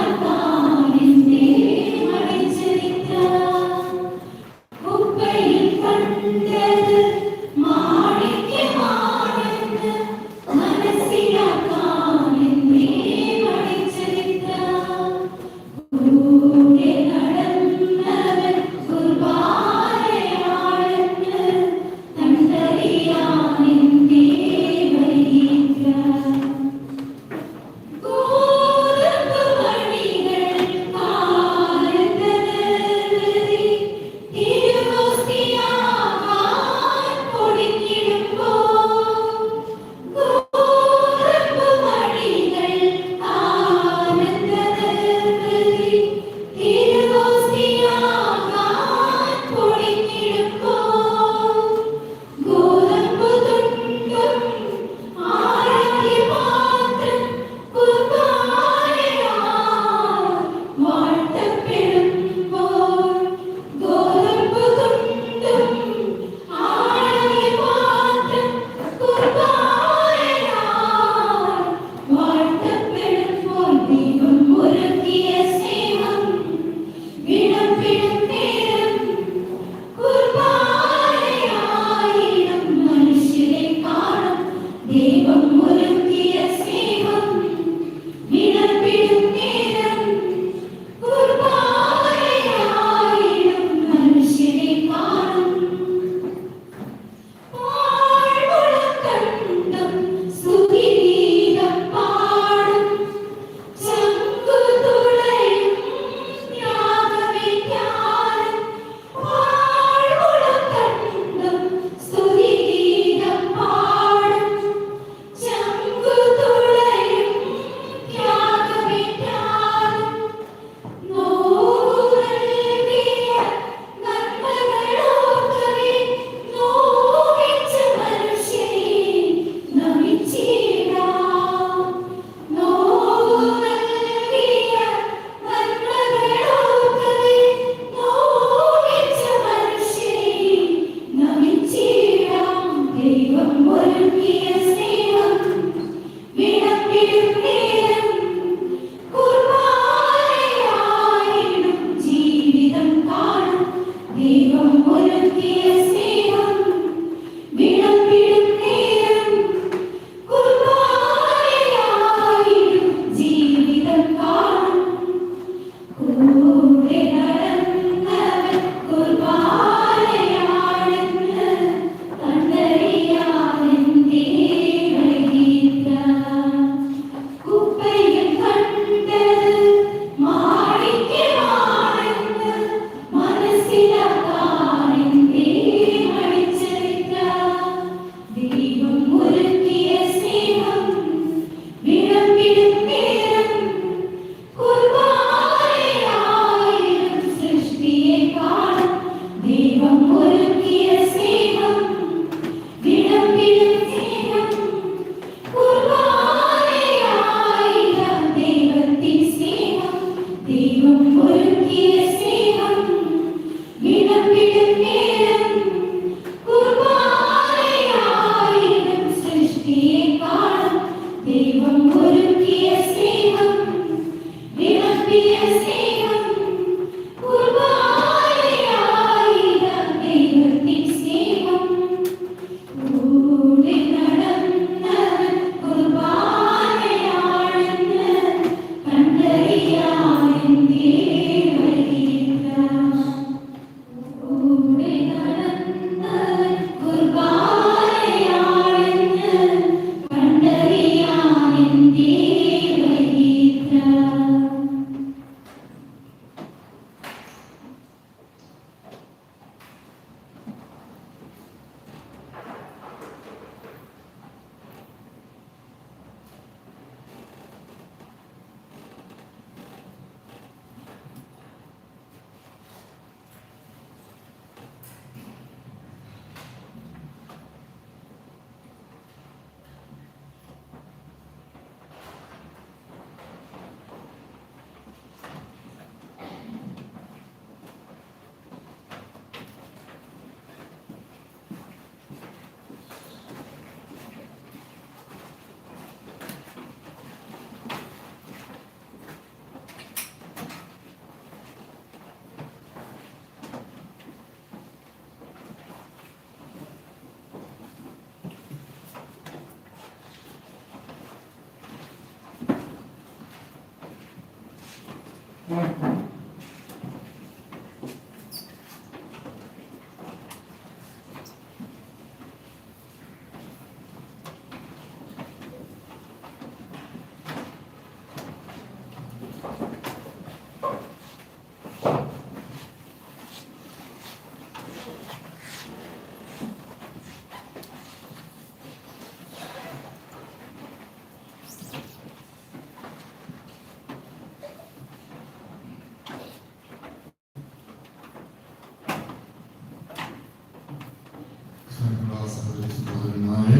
സഹോദരന്മാരെ,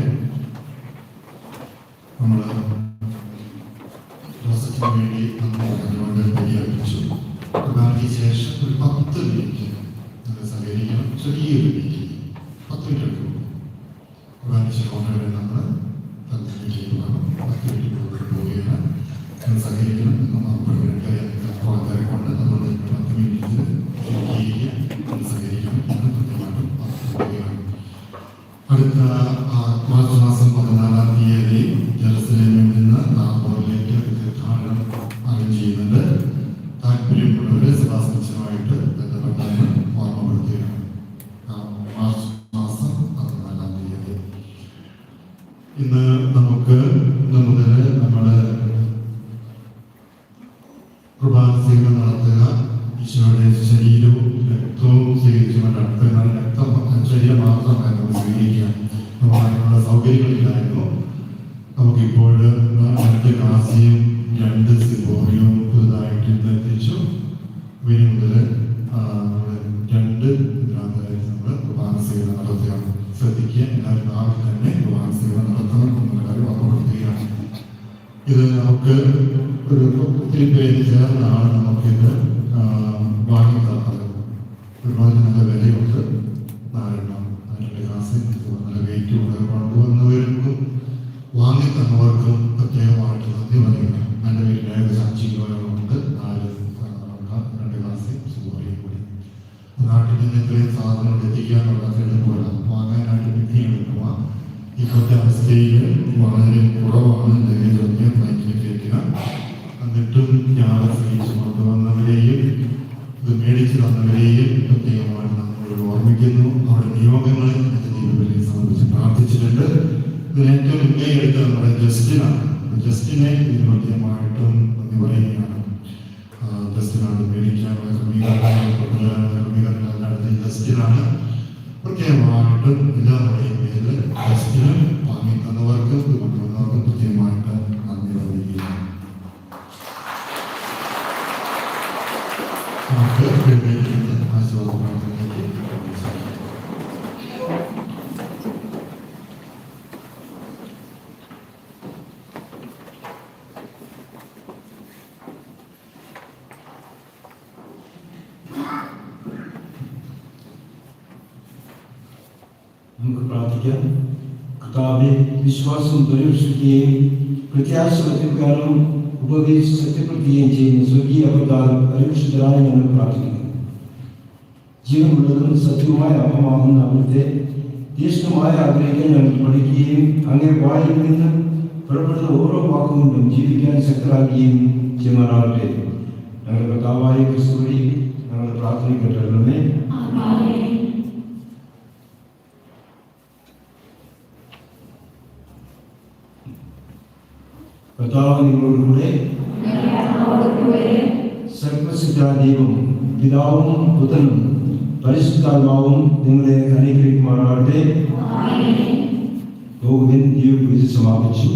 നമ്മൾ ദിവസത്തിന് വേണ്ടി നമ്മൾ പരിഹരിച്ചു. പ്രധാനയ്ക്ക് ശേഷം ഒരു 10 മിനിറ്റ് സഹകരിക്കണം. ചെറിയൊരു മീറ്റിംഗ് 10 മിനിറ്റ് എടുക്കും. പ്രധാനിച്ച കൊണ്ടുവരെ നമ്മൾ ചെയ്യുവാണ്. 10 മിനിറ്റ് പോവുകയാണ്. സഹകരിക്കണം എന്ന് നമുക്ക് ആൾക്കാരെക്കൊണ്ട് നമ്മൾ 10 മിനിറ്റ് സഹകരിക്കണം എന്ന് കൃത്യമായിട്ടും പോവുകയാണ്. അടുത്ത മാർച്ച് മാസം 14-ാം തീയതി ജെറുസലേമിൽ നിന്ന് നാഗോറിലേക്ക് തീർത്ഥാടനം അറേഞ്ച് ചെയ്യുന്നുണ്ട്. താല്പര്യമുള്ളവരെ സെബാസ്റ്റ്യനുമായിട്ട് ബന്ധപ്പെട്ടെന്ന് ഓർമ്മപ്പെടുത്തുകയാണ്. മാർച്ച് മാസം 14-ാം തീയതി. ഇന്ന് നമുക്ക് മുതൽ നമ്മൾ കുർബാന സേവനം നടത്തുക. ഈശോയുടെ ശരീരവും രക്തവും സ്വീകരിച്ചുകൊണ്ട് അടുത്ത രക്തം ശരീരം മാത്രമായിരുന്നു സ്വീകരിക്കാൻ അതിനുള്ള സൗകര്യങ്ങളില്ലായിരുന്നു. നമുക്കിപ്പോൾ 2 കാസിയും 2 സിബോറിയും പുതുതായിട്ട് ഇന്ന് എത്തിച്ചു. ഇനി മുതൽ 2 ഇതിനകത്തായിട്ട് നമ്മൾ കുർബാന സേവനം നടത്തുക. ശ്രദ്ധിക്കുക, എല്ലാവരും നാളെ തന്നെ കുർബാന സേവനം നടത്തണം എന്നുള്ള കാര്യം ഓർമ്മപ്പെടുത്തുകയാണ്. ഇത് നമുക്ക് ഒത്തിരി പേര് ചേർന്നാണ് നമുക്കിത് വാങ്ങി തന്നത്. ഒരുപാട് നല്ല വിലയുണ്ട്. 2 ഗ്ലാസ് നല്ല വെയിറ്റ് ഉള്ളത് കൊണ്ടുവന്നവർക്കും വാങ്ങി തന്നവർക്കും പ്രത്യേകമായിട്ട് നന്ദി പറയുക. എൻ്റെ വീട്ടിൽ ഏകദേശം 5 കിലോകളുണ്ട്. 2 ഗ്ലാസ് സുഖമായി കൂടി നാട്ടിൽ നിന്ന് ഇത്രയും സാധനങ്ങൾ എത്തിക്കാനുള്ള എളുപ്പമില്ല. വാങ്ങാനായിട്ട് മിക്ക എടുക്കുക. ഇപ്പോഴത്തെ അവസ്ഥയിൽ വളരെ കുറവാണ്. ലഗേജ് ഫ്ലൈറ്റിൽ കയറ്റുക. എന്നിട്ടും ഞാൻ സഹിച്ചു കൊണ്ടുവന്നവരെയും ഇത് മേടിച്ചു തന്നവരെയും പ്രത്യേകമായിട്ട് നമ്മളോട് ഓർമ്മിക്കുന്നു. അവരുടെ നിയോഗങ്ങളെ എൻ്റെ ദൈവബലിയെ സംബന്ധിച്ച് പ്രാർത്ഥിച്ചിട്ടുണ്ട്. ഇതിന് ഏറ്റവും മുൻകൈ എടുത്ത നമ്മുടെ ജസ്റ്റിനാണ്. ജസ്റ്റിനെ ഇതിന് പ്രത്യേകമായിട്ടും നന്ദി പറയുകയാണ്. ജസ്റ്റിനാണ് മേടിക്കാനുള്ള ക്രമീകരണങ്ങൾ നടത്തിയ ജസ്റ്റിനാണ്. പ്രത്യേകമായിട്ടും എല്ലാവരുടെയും പേരിൽ ജസ്റ്റിനും വാങ്ങി തന്നവർക്കും ഇത് കൊണ്ടുവന്നവർക്കും പ്രത്യേകമായിട്ട് നന്ദി പറയുകയാണ്. ആശീർവാദ പ്രാർത്ഥനയിലേക്ക് നമുക്ക് പ്രാർത്ഥിക്കാം. കർത്താവേ, വിശ്വാസം പരിരക്ഷിക്കുകയും പ്രത്യാശ പ്രകാരം ഉപദേശിച്ച് സത്യപ്പെടുത്തുകയും ചെയ്യുന്ന സ്വർഗീയ അപകാരം പരിരക്ഷിതരായി ഞങ്ങൾ പ്രാർത്ഥിക്കുന്നു. ജീവനുള്ളതും സത്യവുമായ അപ്പമാകുന്ന അവിടുത്തെ തീഷ്ണമായ ആഗ്രഹിക്കാൻ ഞങ്ങൾ പഠിക്കുകയും അങ്ങനെ വായിൽ നിന്ന് പുറപ്പെടുന്ന ഓരോ വാക്കുകൊണ്ടും ജീവിക്കാൻ ശക്തരാക്കുകയും ചെയ്യുമാറാകട്ടെ. ഞങ്ങളുടെ കർത്താവായ ക്രിസ്തു വഴി ഞങ്ങളുടെ പ്രാർത്ഥന കേട്ടേ. കർത്താവ് നിങ്ങളോടുകൂടെ സർവശക്ത ദൈവം പിതാവും പുത്രനും പരിശുദ്ധാത്മാവും നിങ്ങളെ അനുഗ്രഹിക്കുമാറാകട്ടെ. പോകുവിൻ. ദൈവപൂജ സമാപിച്ചു.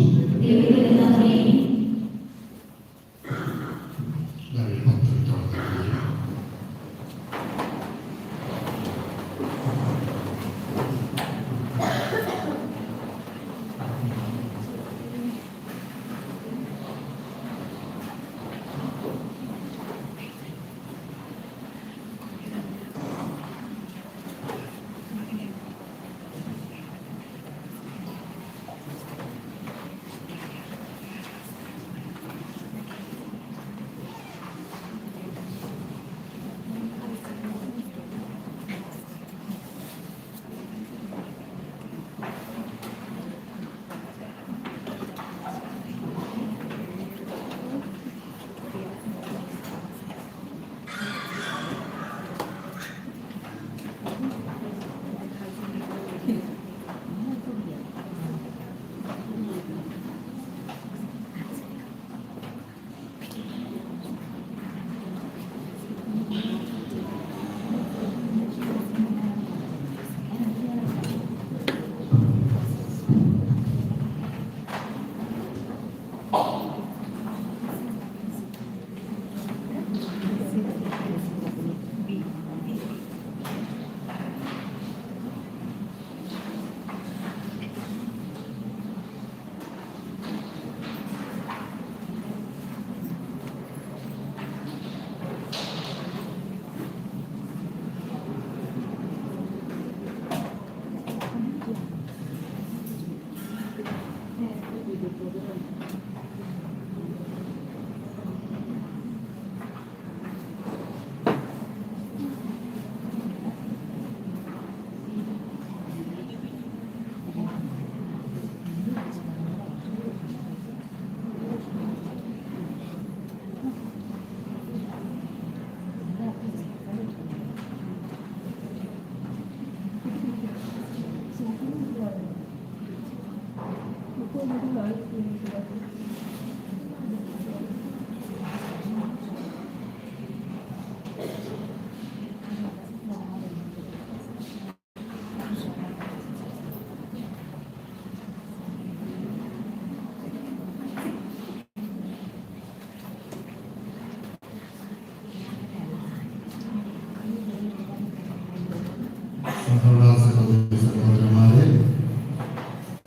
സഹോദരന്മാരെ,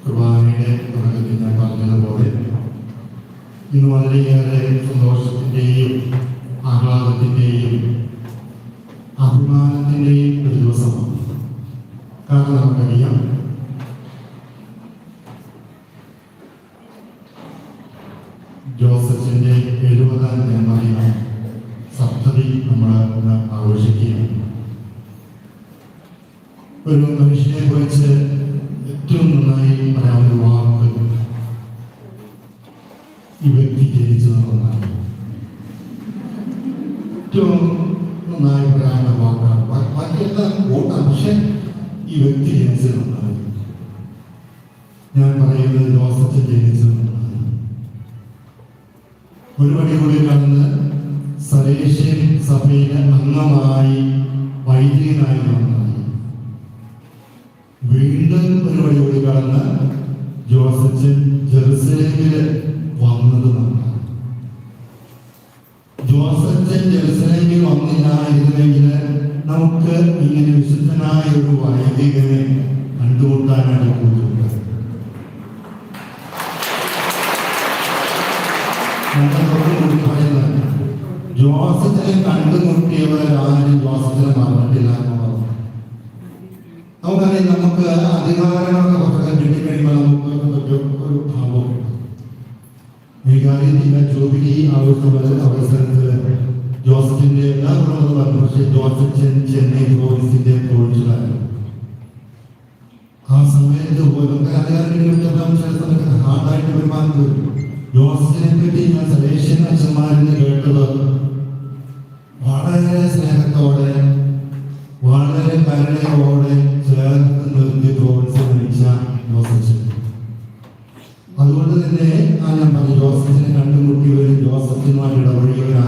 കുർബാനയുടെ തുടക്കത്തിൽ ഞാൻ പറഞ്ഞതുപോലെ ഇന്ന് വളരെയേറെ സന്തോഷത്തിൻ്റെയും ആഹ്ലാദത്തിൻ്റെയും അഭിമാനത്തിൻ്റെയും ഒരു ദിവസമാണ്. കാരണം നമുക്കറിയാം, ജോസഫിൻ്റെ 70ാം ജന്മദിന സപ്തതി നമ്മൾ ഇന്ന് ആഘോഷിക്കുകയാണ്. ഒരു മനുഷ്യനെ കുറിച്ച് ഏറ്റവും നന്നായി പറയാവുന്ന വാക്ക് ഈ വ്യക്തി ജനിച്ചതെന്നാണ്. ഏറ്റവും നന്നായി പറയാവുന്ന വാക്കാണ്. ബാക്കിയെല്ലാം വോട്ടാണ്, പക്ഷെ ഈ വ്യക്തി ജനിച്ചതെന്നാണ്. ഞാൻ പറയുന്നത് ജോസഫ് ജനിച്ചതെന്നാണ്. ഒരു പടി കൂടി കടന്ന് സലേഷ്യൻ സഭയിലെ അംഗമായി വൈദികനായി വന്നാണ്. വീണ്ടും ഒരു വഴി കൂടി കടന്ന് ജോസഫൻ ജെറുസലേമിൽ വന്നത് നന്നാണ്. ജോസഫൻ ജെറുസലേമിൽ വന്നില്ലായിരുന്നെങ്കിൽ നമുക്ക് ഇങ്ങനെ വിശുദ്ധനായ ഒരു വൈദികനെ കണ്ടുമുട്ടാനാണ് കൂടുതൽ. പറയുന്നത് ജോസഫിനെ കണ്ടുമുട്ടിയവരാരും ജോസഫിനെ മറന്നിട്ടില്ല എന്നുള്ളത്. നമുക്കറിയാം, നമുക്ക് അധികാരങ്ങളൊക്കെ കുറച്ചൊക്കെ കിട്ടിക്കഴിയുമ്പോൾ നമുക്ക് ഒരു ഭാവം. വികാരിയുടെ ജോബിക്ക് അവസരത്തിൽ ജോസഫിന്റെ എല്ലാ ഗുണങ്ങളും പറഞ്ഞു. പക്ഷേ ജോസഫ് ചെന്നൈ പോലീസിന്റെ പ്രൊവിൻഷ്യലായിരുന്നു. ആ സമയത്ത് ഹാർഡായിട്ട് പെരുമാറുന്നത്. ജോസഫിനെ പറ്റി ഞാൻ സലേഷ്യൻ അച്ഛന്മാരിൽ കേട്ടത് വളരെ സ്നേഹത്തോടെ, വളരെ കരുണയോടെ ചേർത്ത് നിർത്തി പ്രോത്സാഹിച്ച ജോസഫ്. അതുകൊണ്ട് തന്നെ ഞാൻ പറഞ്ഞു, ജോസഫിനെ കണ്ടുമുട്ടിയവരും ജോസഫിനുമായിട്ട് ഇടപഴകിയവരാണ്